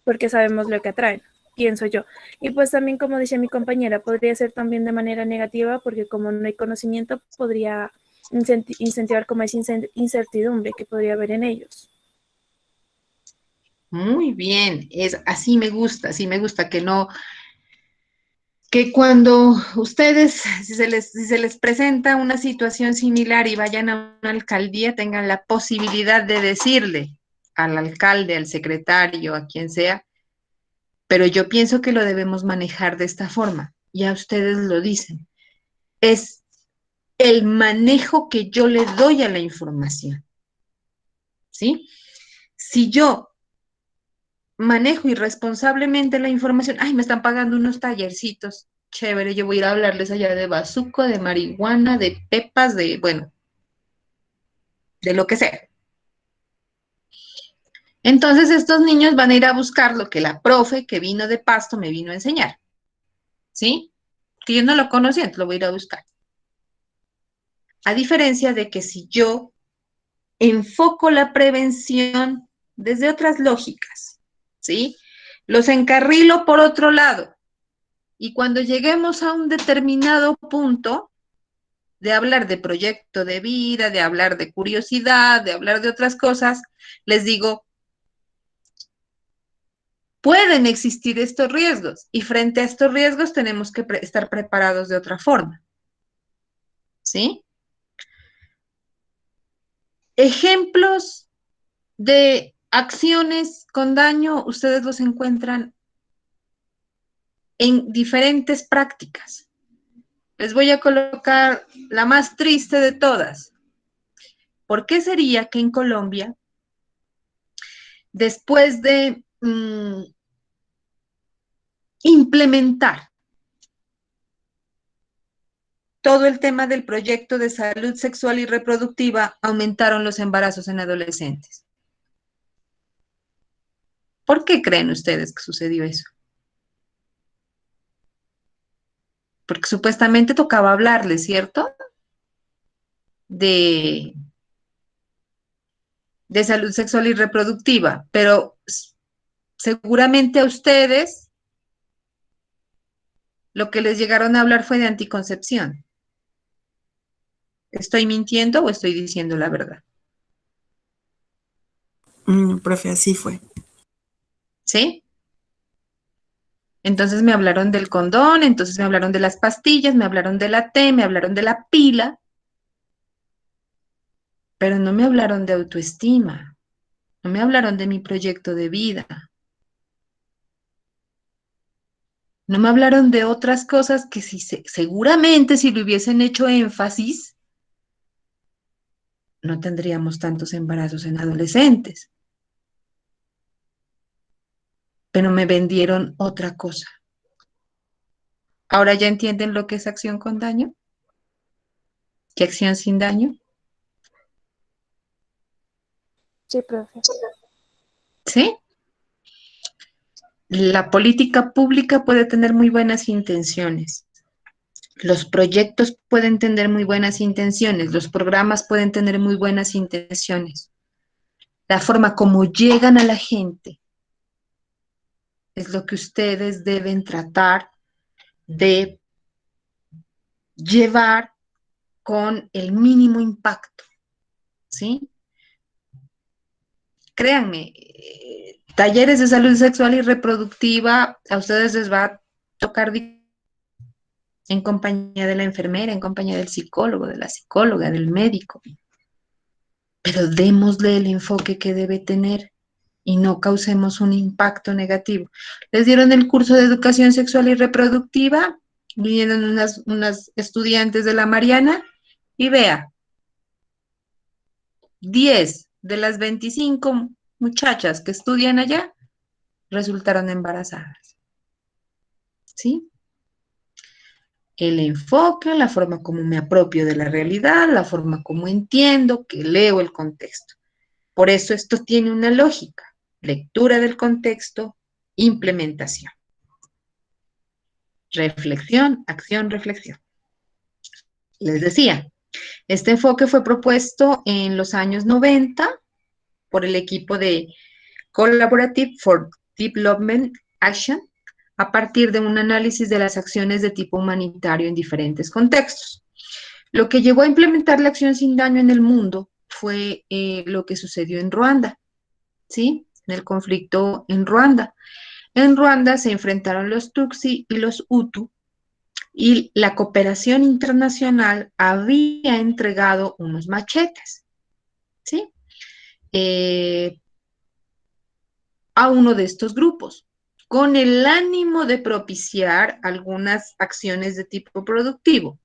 porque sabemos lo que atraen, pienso yo. Y pues también, como dice mi compañera, podría ser también de manera negativa, porque como no hay conocimiento, podría incentivar como esa incertidumbre que podría haber en ellos. muy bien, así me gusta que no, que cuando ustedes, si se les presenta una situación similar y vayan a una alcaldía, tengan la posibilidad de decirle al alcalde, al secretario, a quien sea, pero yo pienso que lo debemos manejar de esta forma. Ya ustedes lo dicen. Es el manejo que yo le doy a la información, ¿sí? Si yo manejo irresponsablemente la información, ay, me están pagando unos tallercitos, chévere, yo voy a ir a hablarles allá de bazuco, de marihuana, de pepas, de, bueno, de lo que sea. Entonces estos niños van a ir a buscar lo que la profe que vino de Pasto me vino a enseñar, ¿sí? Que yo no lo conocía, entonces lo voy a ir a buscar. A diferencia de que si yo enfoco la prevención desde otras lógicas, ¿sí? Los encarrilo por otro lado. Y cuando lleguemos a un determinado punto de hablar de proyecto de vida, de hablar de curiosidad, de hablar de otras cosas, les digo, pueden existir estos riesgos y frente a estos riesgos tenemos que estar preparados de otra forma, ¿sí? Ejemplos de acciones con daño, ustedes los encuentran en diferentes prácticas. Les voy a colocar la más triste de todas. ¿Por qué sería que en Colombia, después de implementar todo el tema del proyecto de salud sexual y reproductiva, aumentaron los embarazos en adolescentes? ¿Por qué creen ustedes que sucedió eso? Porque supuestamente tocaba hablarles, ¿cierto? De, de salud sexual y reproductiva, pero seguramente a ustedes lo que les llegaron a hablar fue de anticoncepción. ¿Estoy mintiendo o estoy diciendo la verdad? Profe, así fue. ¿Sí? Entonces me hablaron del condón, entonces me hablaron de las pastillas, me hablaron de la T, me hablaron de la pila, pero no me hablaron de autoestima, no me hablaron de mi proyecto de vida, no me hablaron de otras cosas que seguramente si le hubiesen hecho énfasis, no tendríamos tantos embarazos en adolescentes, pero me vendieron otra cosa. ¿Ahora ya entienden lo que es acción con daño? ¿Qué acción sin daño? Sí, profe. ¿Sí? La política pública puede tener muy buenas intenciones. Los proyectos pueden tener muy buenas intenciones. Los programas pueden tener muy buenas intenciones. La forma como llegan a la gente es lo que ustedes deben tratar de llevar con el mínimo impacto, ¿sí? Créanme, talleres de salud sexual y reproductiva, a ustedes les va a tocar en compañía de la enfermera, en compañía del psicólogo, de la psicóloga, del médico, pero démosle el enfoque que debe tener y no causemos un impacto negativo. Les dieron el curso de educación sexual y reproductiva, vinieron unas estudiantes de la Mariana y vea, 10 de las 25 muchachas que estudian allá resultaron embarazadas. ¿Sí? El enfoque, la forma como me apropio de la realidad, la forma como entiendo, que leo el contexto. Por eso esto tiene una lógica. Lectura del contexto, implementación. Reflexión, acción, reflexión. Les decía, este enfoque fue propuesto en los años 90 por el equipo de Collaborative for Development Action a partir de un análisis de las acciones de tipo humanitario en diferentes contextos. Lo que llevó a implementar la acción sin daño en el mundo fue lo que sucedió en Ruanda, ¿sí? En el conflicto en Ruanda. En Ruanda se enfrentaron los Tutsi y los Hutu y la cooperación internacional había entregado unos machetes, ¿sí? A uno de estos grupos, con el ánimo de propiciar algunas acciones de tipo productivo,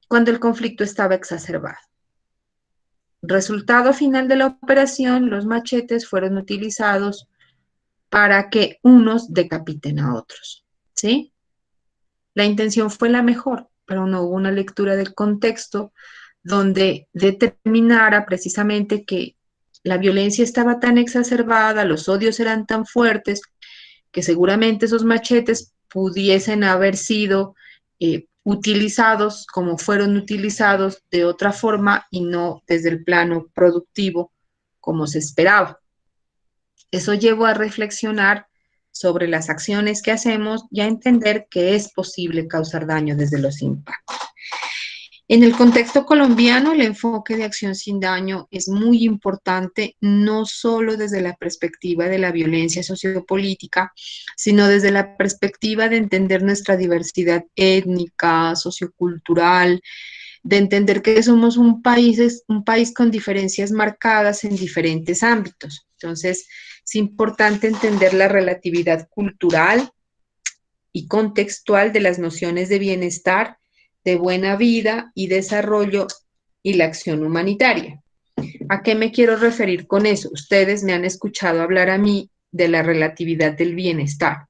cuando el conflicto estaba exacerbado. Resultado final de la operación, los machetes fueron utilizados para que unos decapiten a otros, ¿sí? La intención fue la mejor, pero no hubo una lectura del contexto donde determinara precisamente que la violencia estaba tan exacerbada, los odios eran tan fuertes, que seguramente esos machetes pudiesen haber sido utilizados como fueron utilizados de otra forma y no desde el plano productivo como se esperaba. Eso llevó a reflexionar sobre las acciones que hacemos y a entender que es posible causar daño desde los impactos. En el contexto colombiano, el enfoque de acción sin daño es muy importante, no solo desde la perspectiva de la violencia sociopolítica, sino desde la perspectiva de entender nuestra diversidad étnica, sociocultural, de entender que somos un país con diferencias marcadas en diferentes ámbitos. Entonces, es importante entender la relatividad cultural y contextual de las nociones de bienestar, de buena vida y desarrollo y la acción humanitaria. ¿A qué me quiero referir con eso? Ustedes me han escuchado hablar a mí de la relatividad del bienestar.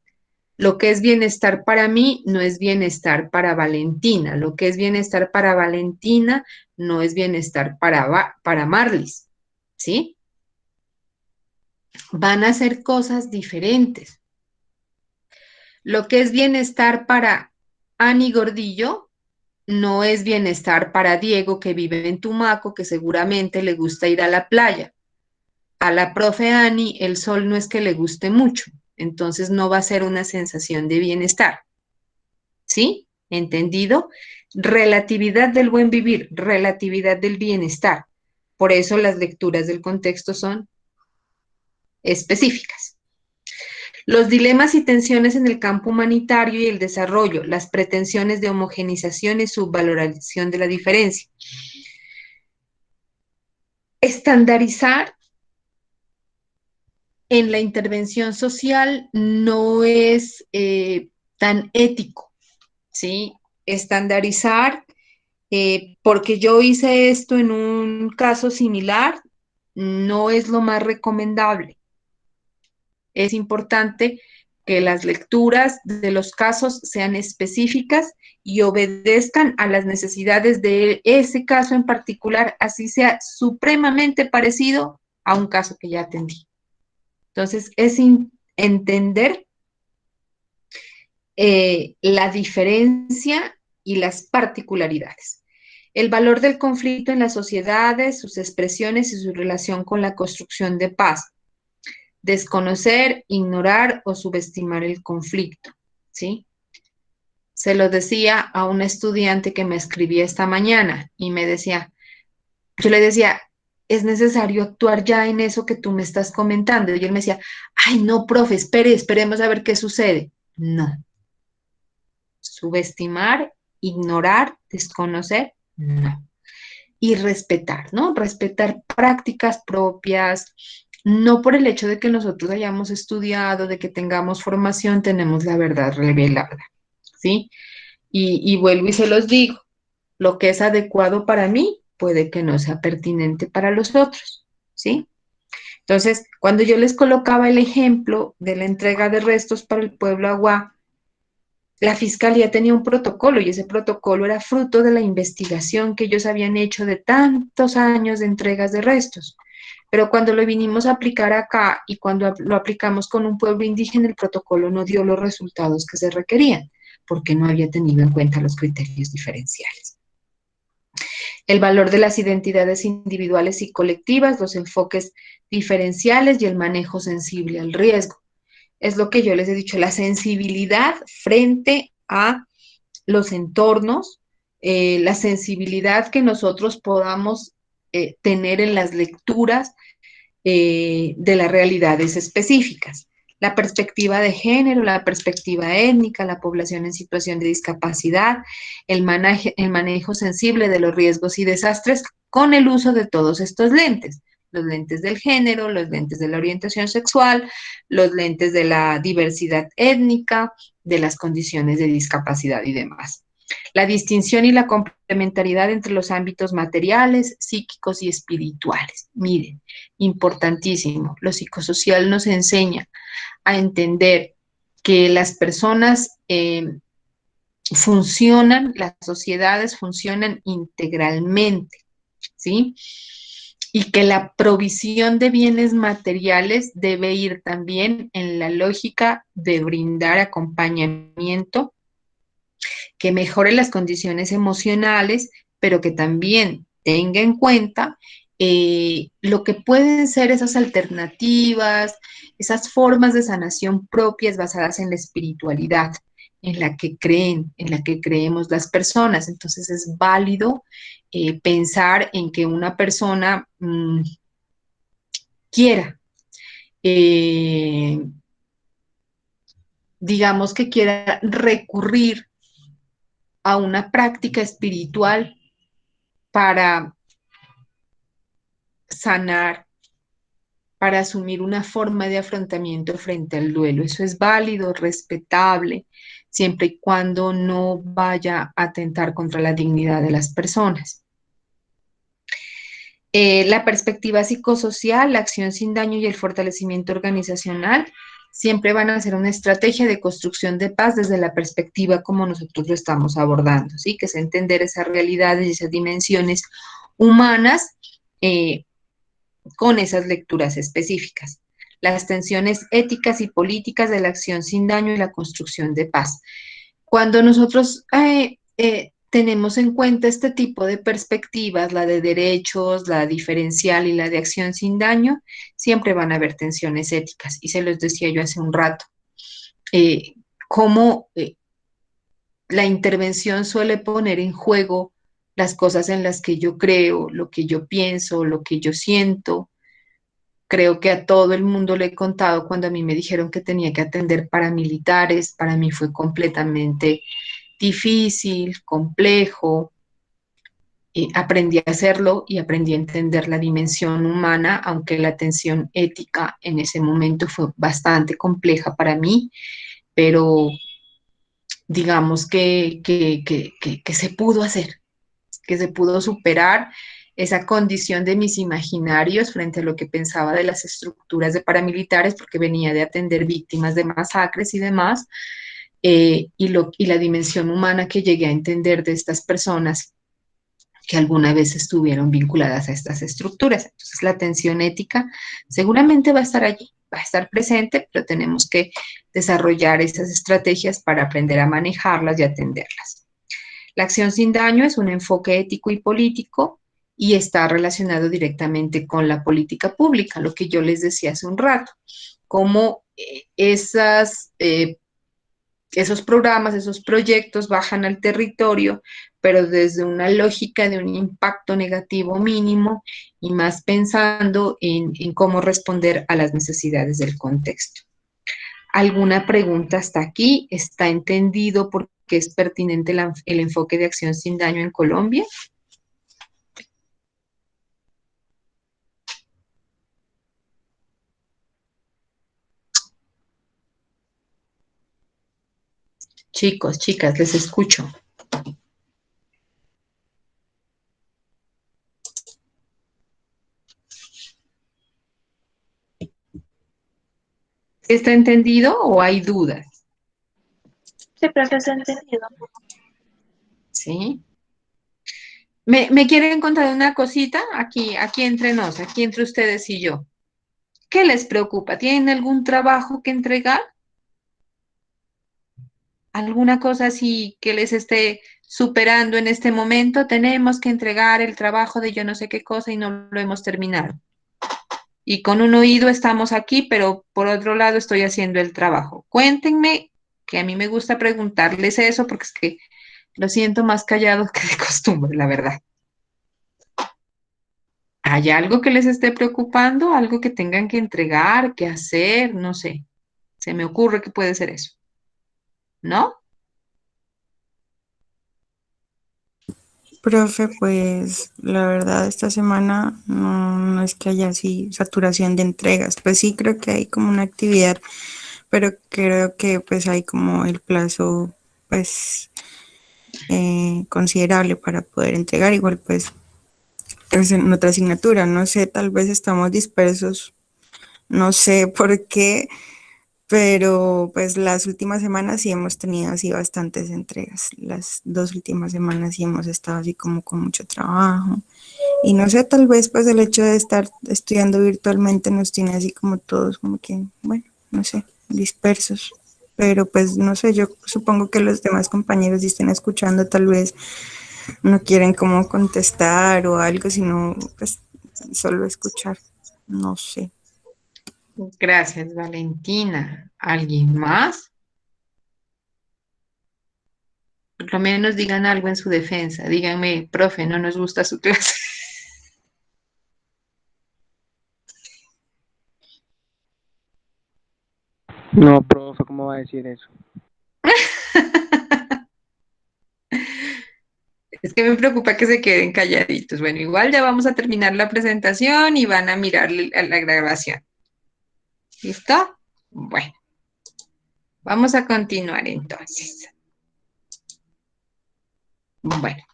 Lo que es bienestar para mí no es bienestar para Valentina. Lo que es bienestar para Valentina no es bienestar para Marlis, ¿sí? Van a ser cosas diferentes. Lo que es bienestar para Ani Gordillo no es bienestar para Diego, que vive en Tumaco, que seguramente le gusta ir a la playa. A la profe Ani, el sol no es que le guste mucho, entonces no va a ser una sensación de bienestar. ¿Sí? ¿Entendido? Relatividad del buen vivir, relatividad del bienestar. Por eso las lecturas del contexto son específicas. Los dilemas y tensiones en el campo humanitario y el desarrollo, las pretensiones de homogenización y subvaloración de la diferencia. Estandarizar en la intervención social no es tan ético, ¿sí? Estandarizar, porque yo hice esto en un caso similar, no es lo más recomendable. Es importante que las lecturas de los casos sean específicas y obedezcan a las necesidades de ese caso en particular, así sea supremamente parecido a un caso que ya atendí. Entonces, es entender la diferencia y las particularidades. El valor del conflicto en las sociedades, sus expresiones y su relación con la construcción de paz. Desconocer, ignorar o subestimar el conflicto, ¿sí? Se lo decía a una estudiante que me escribía esta mañana y me decía, yo le decía, es necesario actuar ya en eso que tú me estás comentando. Y él me decía, ay, no, profe, esperemos a ver qué sucede. No. Subestimar, ignorar, desconocer, no. Y respetar, ¿no? Respetar prácticas propias. No por el hecho de que nosotros hayamos estudiado, de que tengamos formación, tenemos la verdad revelada, ¿sí? Y vuelvo y se los digo, lo que es adecuado para mí puede que no sea pertinente para los otros, ¿sí? Entonces, cuando yo les colocaba el ejemplo de la entrega de restos para el pueblo Agua, la fiscalía tenía un protocolo y ese protocolo era fruto de la investigación que ellos habían hecho de tantos años de entregas de restos. Pero cuando lo vinimos a aplicar acá y cuando lo aplicamos con un pueblo indígena, el protocolo no dio los resultados que se requerían, porque no había tenido en cuenta los criterios diferenciales. El valor de las identidades individuales y colectivas, los enfoques diferenciales y el manejo sensible al riesgo. Es lo que yo les he dicho, la sensibilidad frente a los entornos, la sensibilidad que nosotros podamos tener en las lecturas de las realidades específicas. La perspectiva de género, la perspectiva étnica, la población en situación de discapacidad, el manejo sensible de los riesgos y desastres con el uso de todos estos lentes. Los lentes del género, los lentes de la orientación sexual, los lentes de la diversidad étnica, de las condiciones de discapacidad y demás. La distinción y la complementariedad entre los ámbitos materiales, psíquicos y espirituales. Miren, importantísimo, lo psicosocial nos enseña a entender que las personas funcionan, las sociedades funcionan integralmente, ¿sí? Y que la provisión de bienes materiales debe ir también en la lógica de brindar acompañamiento que mejore las condiciones emocionales, pero que también tenga en cuenta lo que pueden ser esas alternativas, esas formas de sanación propias basadas en la espiritualidad, en la que creen, en la que creemos las personas. Entonces es válido pensar en que una persona quiera, digamos que quiera recurrir a una práctica espiritual para sanar, para asumir una forma de afrontamiento frente al duelo. Eso es válido, respetable, siempre y cuando no vaya a atentar contra la dignidad de las personas. La perspectiva psicosocial, la acción sin daño y el fortalecimiento organizacional siempre van a ser una estrategia de construcción de paz desde la perspectiva como nosotros lo estamos abordando, ¿sí? Que es entender esas realidades y esas dimensiones humanas con esas lecturas específicas. Las tensiones éticas y políticas de la acción sin daño y la construcción de paz. Cuando nosotros tenemos en cuenta este tipo de perspectivas, la de derechos, la diferencial y la de acción sin daño, siempre van a haber tensiones éticas. Y se los decía yo hace un rato, cómo la intervención suele poner en juego las cosas en las que yo creo, lo que yo pienso, lo que yo siento. Creo que a todo el mundo le he contado cuando a mí me dijeron que tenía que atender paramilitares, para mí fue completamente difícil, complejo. Aprendí a hacerlo y aprendí a entender la dimensión humana, aunque la tensión ética en ese momento fue bastante compleja para mí, pero digamos que se pudo hacer, que se pudo superar esa condición de mis imaginarios frente a lo que pensaba de las estructuras de paramilitares, porque venía de atender víctimas de masacres y demás, y la dimensión humana que llegué a entender de estas personas que alguna vez estuvieron vinculadas a estas estructuras. Entonces, la tensión ética seguramente va a estar allí, va a estar presente, pero tenemos que desarrollar esas estrategias para aprender a manejarlas y atenderlas. La acción sin daño es un enfoque ético y político y está relacionado directamente con la política pública, lo que yo les decía hace un rato, cómo esas esos programas, esos proyectos bajan al territorio, pero desde una lógica de un impacto negativo mínimo y más pensando en cómo responder a las necesidades del contexto. ¿Alguna pregunta hasta aquí? ¿Está entendido por qué es pertinente el enfoque de acción sin daño en Colombia? Chicos, chicas, les escucho. ¿Está entendido o hay dudas? Sí, profe, se ha entendido. ¿Sí? ¿Me quieren contar una cosita? Aquí entre nos, aquí entre ustedes y yo. ¿Qué les preocupa? ¿Tienen algún trabajo que entregar? ¿Alguna cosa así que les esté superando en este momento? Tenemos que entregar el trabajo de yo no sé qué cosa y no lo hemos terminado. Y con un oído estamos aquí, pero por otro lado estoy haciendo el trabajo. Cuéntenme, que a mí me gusta preguntarles eso porque es que lo siento más callado que de costumbre, la verdad. ¿Hay algo que les esté preocupando? ¿Algo que tengan que entregar, que hacer? No sé. Se me ocurre que puede ser eso. ¿No? Profe, pues la verdad esta semana no es que haya así saturación de entregas, pues sí creo que hay como una actividad, pero creo que pues hay como el plazo pues considerable para poder entregar, igual pues en otra asignatura, no sé, tal vez estamos dispersos, no sé por qué, pero pues las últimas semanas sí hemos tenido así bastantes entregas, las 2 últimas semanas sí hemos estado así como con mucho trabajo. Y no sé, tal vez pues el hecho de estar estudiando virtualmente nos tiene así como todos, como que, bueno, no sé, dispersos. Pero pues no sé, yo supongo que los demás compañeros si estén escuchando tal vez no quieren como contestar o algo, sino pues solo escuchar, no sé. Gracias, Valentina. ¿Alguien más? Por lo menos digan algo en su defensa. Díganme, profe, no nos gusta su clase. No, profe, ¿cómo va a decir eso? Es que me preocupa que se queden calladitos. Bueno, igual ya vamos a terminar la presentación y van a mirar la grabación. ¿Listo? Bueno, vamos a continuar entonces. Bueno,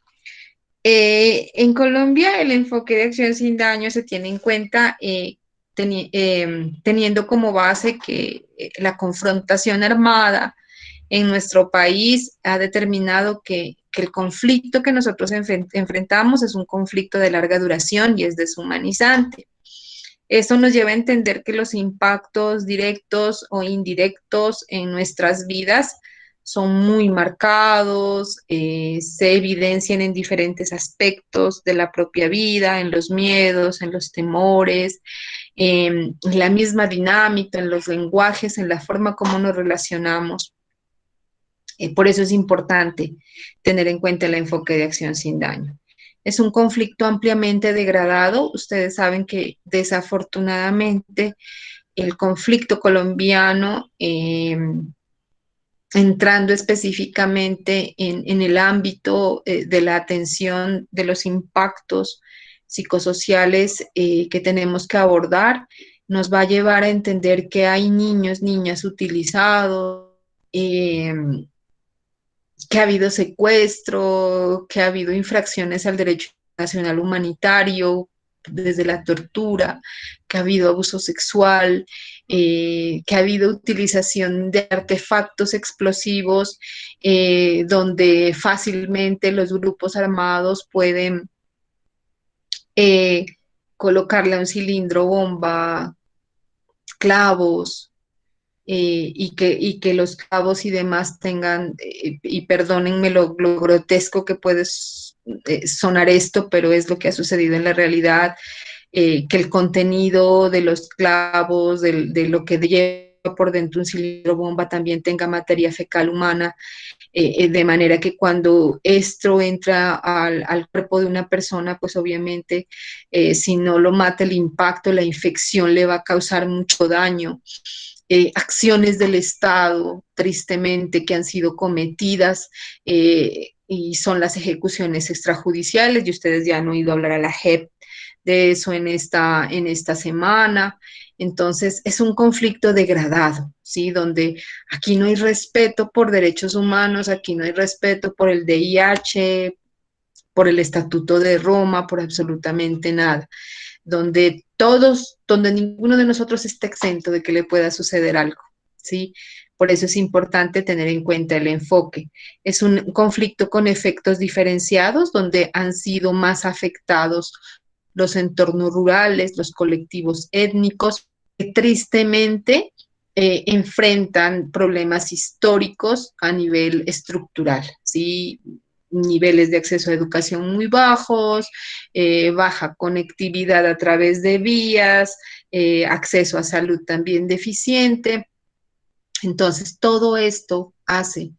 en Colombia el enfoque de acción sin daño se tiene en cuenta teniendo como base que la confrontación armada en nuestro país ha determinado que el conflicto que nosotros enfrentamos es un conflicto de larga duración y es deshumanizante. Esto nos lleva a entender que los impactos directos o indirectos en nuestras vidas son muy marcados, se evidencian en diferentes aspectos de la propia vida, en los miedos, en los temores, en la misma dinámica, en los lenguajes, en la forma como nos relacionamos. Por eso es importante tener en cuenta el enfoque de acción sin daño. Es un conflicto ampliamente degradado. Ustedes saben que desafortunadamente el conflicto colombiano, entrando específicamente en el ámbito de la atención de los impactos psicosociales que tenemos que abordar, nos va a llevar a entender que hay niños, niñas utilizados, eh, que ha habido secuestro, que ha habido infracciones al derecho nacional humanitario, desde la tortura, que ha habido abuso sexual, que ha habido utilización de artefactos explosivos, donde fácilmente los grupos armados pueden eh, colocarle a un cilindro bomba, clavos, y que los cabos y demás tengan, y perdónenme lo grotesco que puede sonar esto, pero es lo que ha sucedido en la realidad, que el contenido de los clavos, de lo que lleva por dentro un cilindro bomba también tenga materia fecal humana, de manera que cuando esto entra al cuerpo de una persona, pues obviamente si no lo mata el impacto, la infección le va a causar mucho daño. Acciones del Estado, tristemente, que han sido cometidas y son las ejecuciones extrajudiciales, y ustedes ya han oído hablar a la JEP de eso en esta semana. Entonces, es un conflicto degradado, ¿sí? Donde aquí no hay respeto por derechos humanos, aquí no hay respeto por el VIH, por el Estatuto de Roma, por absolutamente nada, donde ninguno de nosotros está exento de que le pueda suceder algo, ¿sí? Por eso es importante tener en cuenta el enfoque. Es un conflicto con efectos diferenciados, donde han sido más afectados los entornos rurales, los colectivos étnicos, que tristemente enfrentan problemas históricos a nivel estructural, ¿sí? Niveles de acceso a educación muy bajos, baja conectividad a través de vías, acceso a salud también deficiente. Entonces, todo esto hace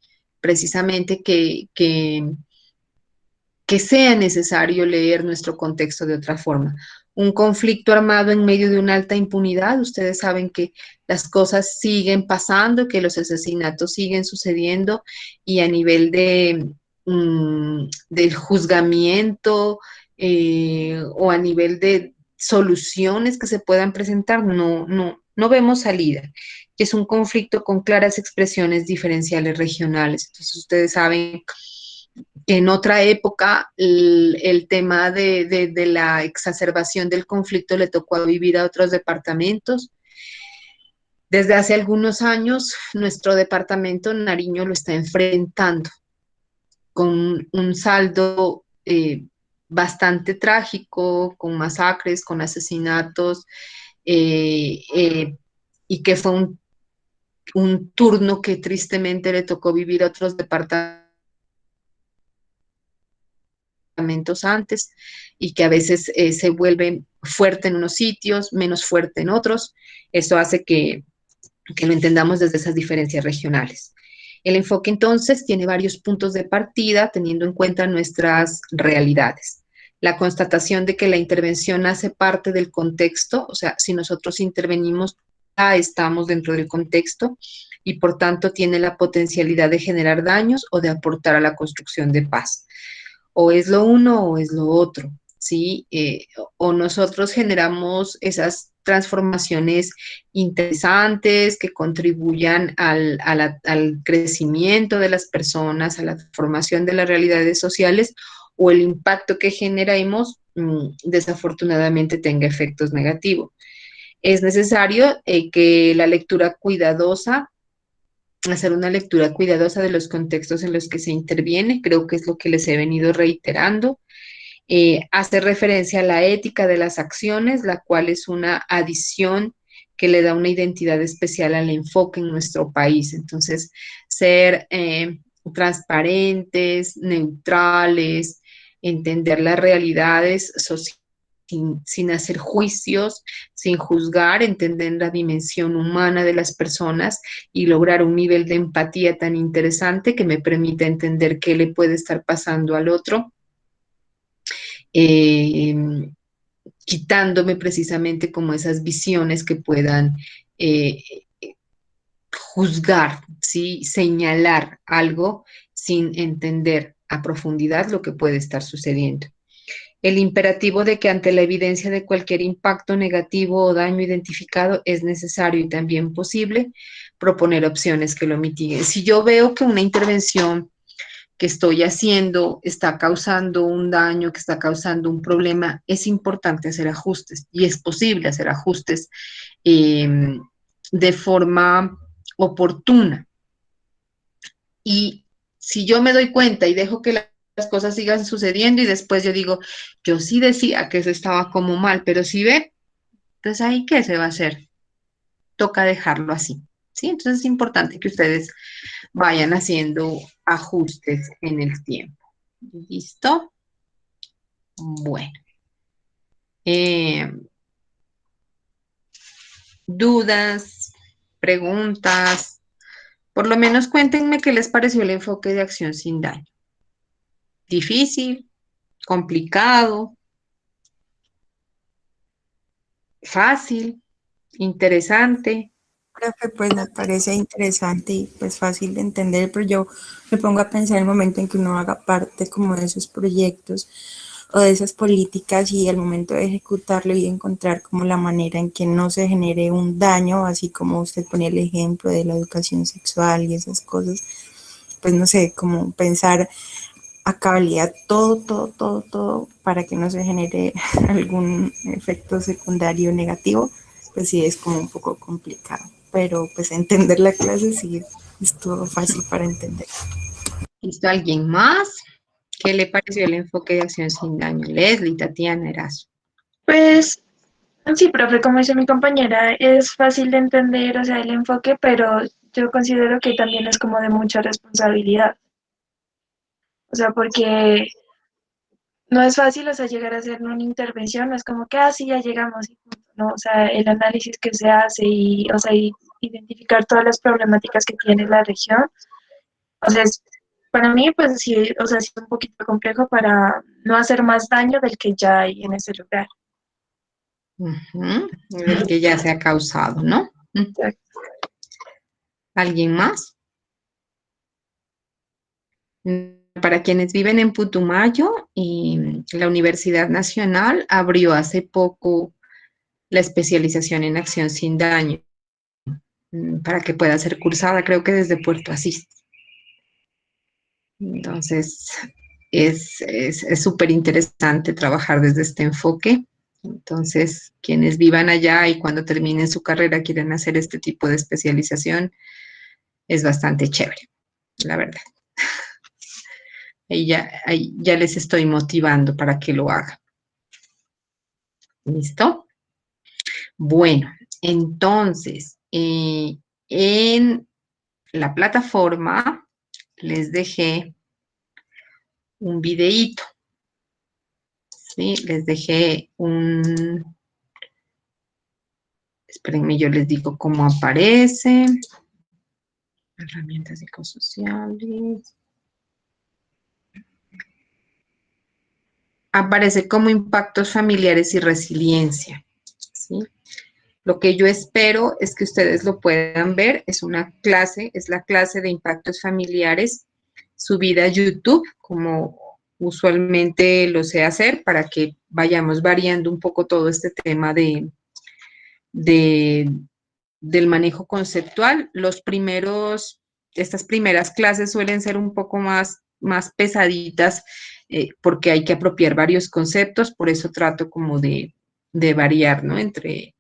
precisamente que sea necesario leer nuestro contexto de otra forma. Un conflicto armado en medio de una alta impunidad, ustedes saben que las cosas siguen pasando, que los asesinatos siguen sucediendo y a nivel del juzgamiento o a nivel de soluciones que se puedan presentar, no vemos salida. Que es un conflicto con claras expresiones diferenciales regionales. Entonces, ustedes saben que en otra época el tema de la exacerbación del conflicto le tocó vivir a otros departamentos. Desde hace algunos años, nuestro departamento Nariño lo está enfrentando con un saldo bastante trágico, con masacres, con asesinatos, y que fue un turno que tristemente le tocó vivir a otros departamentos antes y que a veces se vuelve fuerte en unos sitios, menos fuerte en otros. Eso hace que lo entendamos desde esas diferencias regionales. El enfoque entonces tiene varios puntos de partida teniendo en cuenta nuestras realidades. La constatación de que la intervención hace parte del contexto, o sea, si nosotros intervenimos, ya estamos dentro del contexto y por tanto tiene la potencialidad de generar daños o de aportar a la construcción de paz. O es lo uno o es lo otro, ¿sí? O nosotros generamos esas transformaciones interesantes que contribuyan al crecimiento de las personas, a la formación de las realidades sociales, o el impacto que generemos desafortunadamente tenga efectos negativos. Es necesario que la lectura cuidadosa, hacer una lectura cuidadosa de los contextos en los que se interviene, creo que es lo que les he venido reiterando. Hace referencia a la ética de las acciones, la cual es una adición que le da una identidad especial al enfoque en nuestro país. Entonces, ser transparentes, neutrales, entender las realidades sociales sin hacer juicios, sin juzgar, entender la dimensión humana de las personas y lograr un nivel de empatía tan interesante que me permita entender qué le puede estar pasando al otro, eh, quitándome precisamente como esas visiones que puedan eh, juzgar, ¿sí? Señalar algo sin entender a profundidad lo que puede estar sucediendo. El imperativo de que ante la evidencia de cualquier impacto negativo o daño identificado es necesario y también posible proponer opciones que lo mitiguen. Si yo veo que una intervención que estoy haciendo está causando un daño, que está causando un problema, es importante hacer ajustes y es posible hacer ajustes eh, de forma oportuna. Y si yo me doy cuenta y dejo que las cosas sigan sucediendo y después yo digo, yo sí decía que eso estaba como mal, pero si ve, entonces ahí ¿qué se va a hacer? Toca dejarlo así, ¿sí? Entonces es importante que ustedes vayan haciendo ajustes en el tiempo. ¿Listo? Bueno. ¿Dudas? preguntas. Por lo menos cuéntenme qué les pareció el enfoque de acción sin daño. ¿Difícil? ¿Complicado? ¿Fácil? ¿Interesante? Profe, pues me parece interesante y pues fácil de entender, pero yo me pongo a pensar el momento en que uno haga parte como de esos proyectos o de esas políticas y al momento de ejecutarlo y encontrar como la manera en que no se genere un daño, así como usted ponía el ejemplo de la educación sexual y esas cosas, pues no sé, como pensar a cabalidad todo para que no se genere algún efecto secundario negativo, pues sí es como un poco complicado. Pero pues entender la clase sí estuvo fácil para entender. ¿Listo? ¿Alguien más? ¿Qué le pareció el enfoque de acción sin daño? Leslie, Tatiana, Erazo. Pues sí, profe, como dice mi compañera, es fácil de entender, o sea, el enfoque, pero yo considero que también es como de mucha responsabilidad. O sea, porque no es fácil, o sea, llegar a hacer una intervención, no es como que, sí, ya llegamos y punto, ¿no? O sea, el análisis que se hace y, o sea, identificar todas las problemáticas que tiene la región, o sea, para mí, pues sí, o sea, sí es un poquito complejo para no hacer más daño del que ya hay en ese lugar. El que ya se ha causado, ¿no? ¿Alguien más? Para quienes viven en Putumayo, la Universidad Nacional abrió hace poco la especialización en acción sin daño para que pueda ser cursada, creo que desde Puerto Asís. Entonces, es súper interesante trabajar desde este enfoque. Entonces, quienes vivan allá y cuando terminen su carrera quieren hacer este tipo de especialización, es bastante chévere, la verdad. Ahí ya les estoy motivando para que lo hagan. ¿Listo? Bueno, entonces, en la plataforma les dejé un videíto, ¿sí? Les dejé espérenme, yo les digo cómo aparece. Herramientas psicosociales. Aparece como impactos familiares y resiliencia, ¿sí? Lo que yo espero es que ustedes lo puedan ver. Es una clase, es la clase de impactos familiares subida a YouTube, como usualmente lo sé hacer, para que vayamos variando un poco todo este tema del manejo conceptual. Estas primeras clases suelen ser un poco más pesaditas porque hay que apropiar varios conceptos, por eso trato como de variar, ¿no? Entre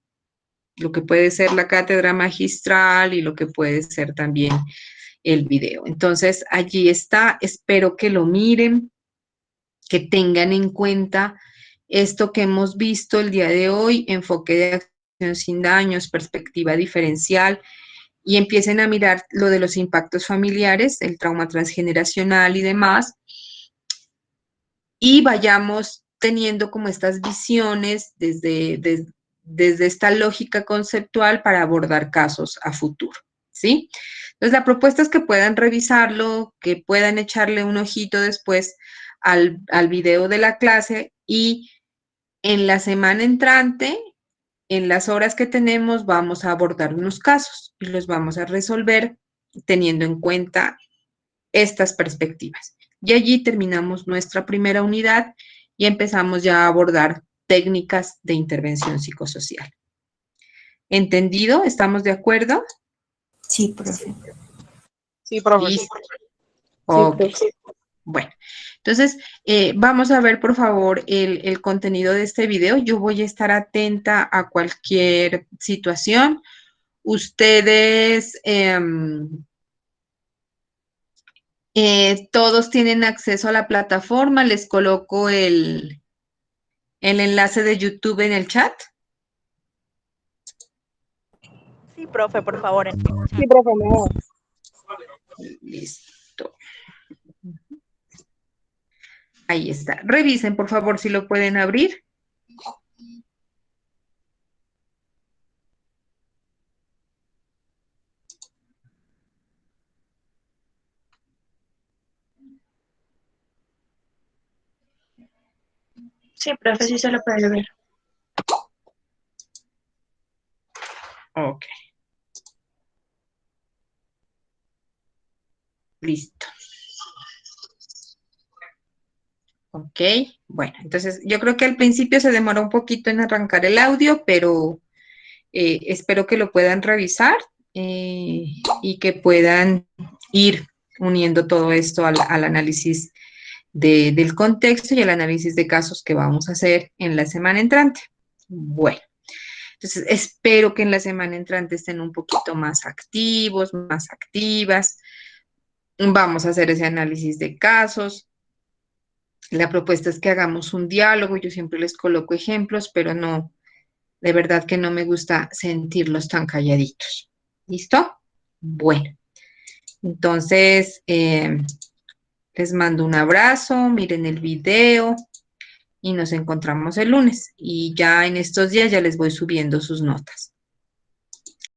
lo que puede ser la cátedra magistral y lo que puede ser también el video. Entonces, allí está, espero que lo miren, que tengan en cuenta esto que hemos visto el día de hoy, enfoque de acción sin daños, perspectiva diferencial, y empiecen a mirar lo de los impactos familiares, el trauma transgeneracional y demás, y vayamos teniendo como estas visiones desde esta lógica conceptual para abordar casos a futuro, ¿sí? Entonces, la propuesta es que puedan revisarlo, que puedan echarle un ojito después al video de la clase y en la semana entrante, en las horas que tenemos, vamos a abordar unos casos y los vamos a resolver teniendo en cuenta estas perspectivas. Y allí terminamos nuestra primera unidad y empezamos ya a abordar técnicas de intervención psicosocial. ¿Entendido? ¿Estamos de acuerdo? Sí, profe. Sí, profe. Listo. Ok. Bueno, entonces vamos a ver por favor el contenido de este video. Yo voy a estar atenta a cualquier situación. Ustedes todos tienen acceso a la plataforma. Les coloco el enlace de YouTube en el chat. Sí, profe, por favor. Sí, profe, mejor. Listo. Ahí está. Revisen, por favor, si lo pueden abrir. Sí, profe, sí se lo puede ver. Ok. Listo. Ok, bueno, entonces yo creo que al principio se demora un poquito en arrancar el audio, pero espero que lo puedan revisar y que puedan ir uniendo todo esto al análisis del contexto y al análisis de casos que vamos a hacer en la semana entrante. Bueno, entonces espero que en la semana entrante estén un poquito más activos, más activas. Vamos a hacer ese análisis de casos. La propuesta es que hagamos un diálogo. Yo siempre les coloco ejemplos, pero no, de verdad que no me gusta sentirlos tan calladitos. ¿Listo? Bueno, entonces les mando un abrazo, miren el video y nos encontramos el lunes. Y ya en estos días ya les voy subiendo sus notas.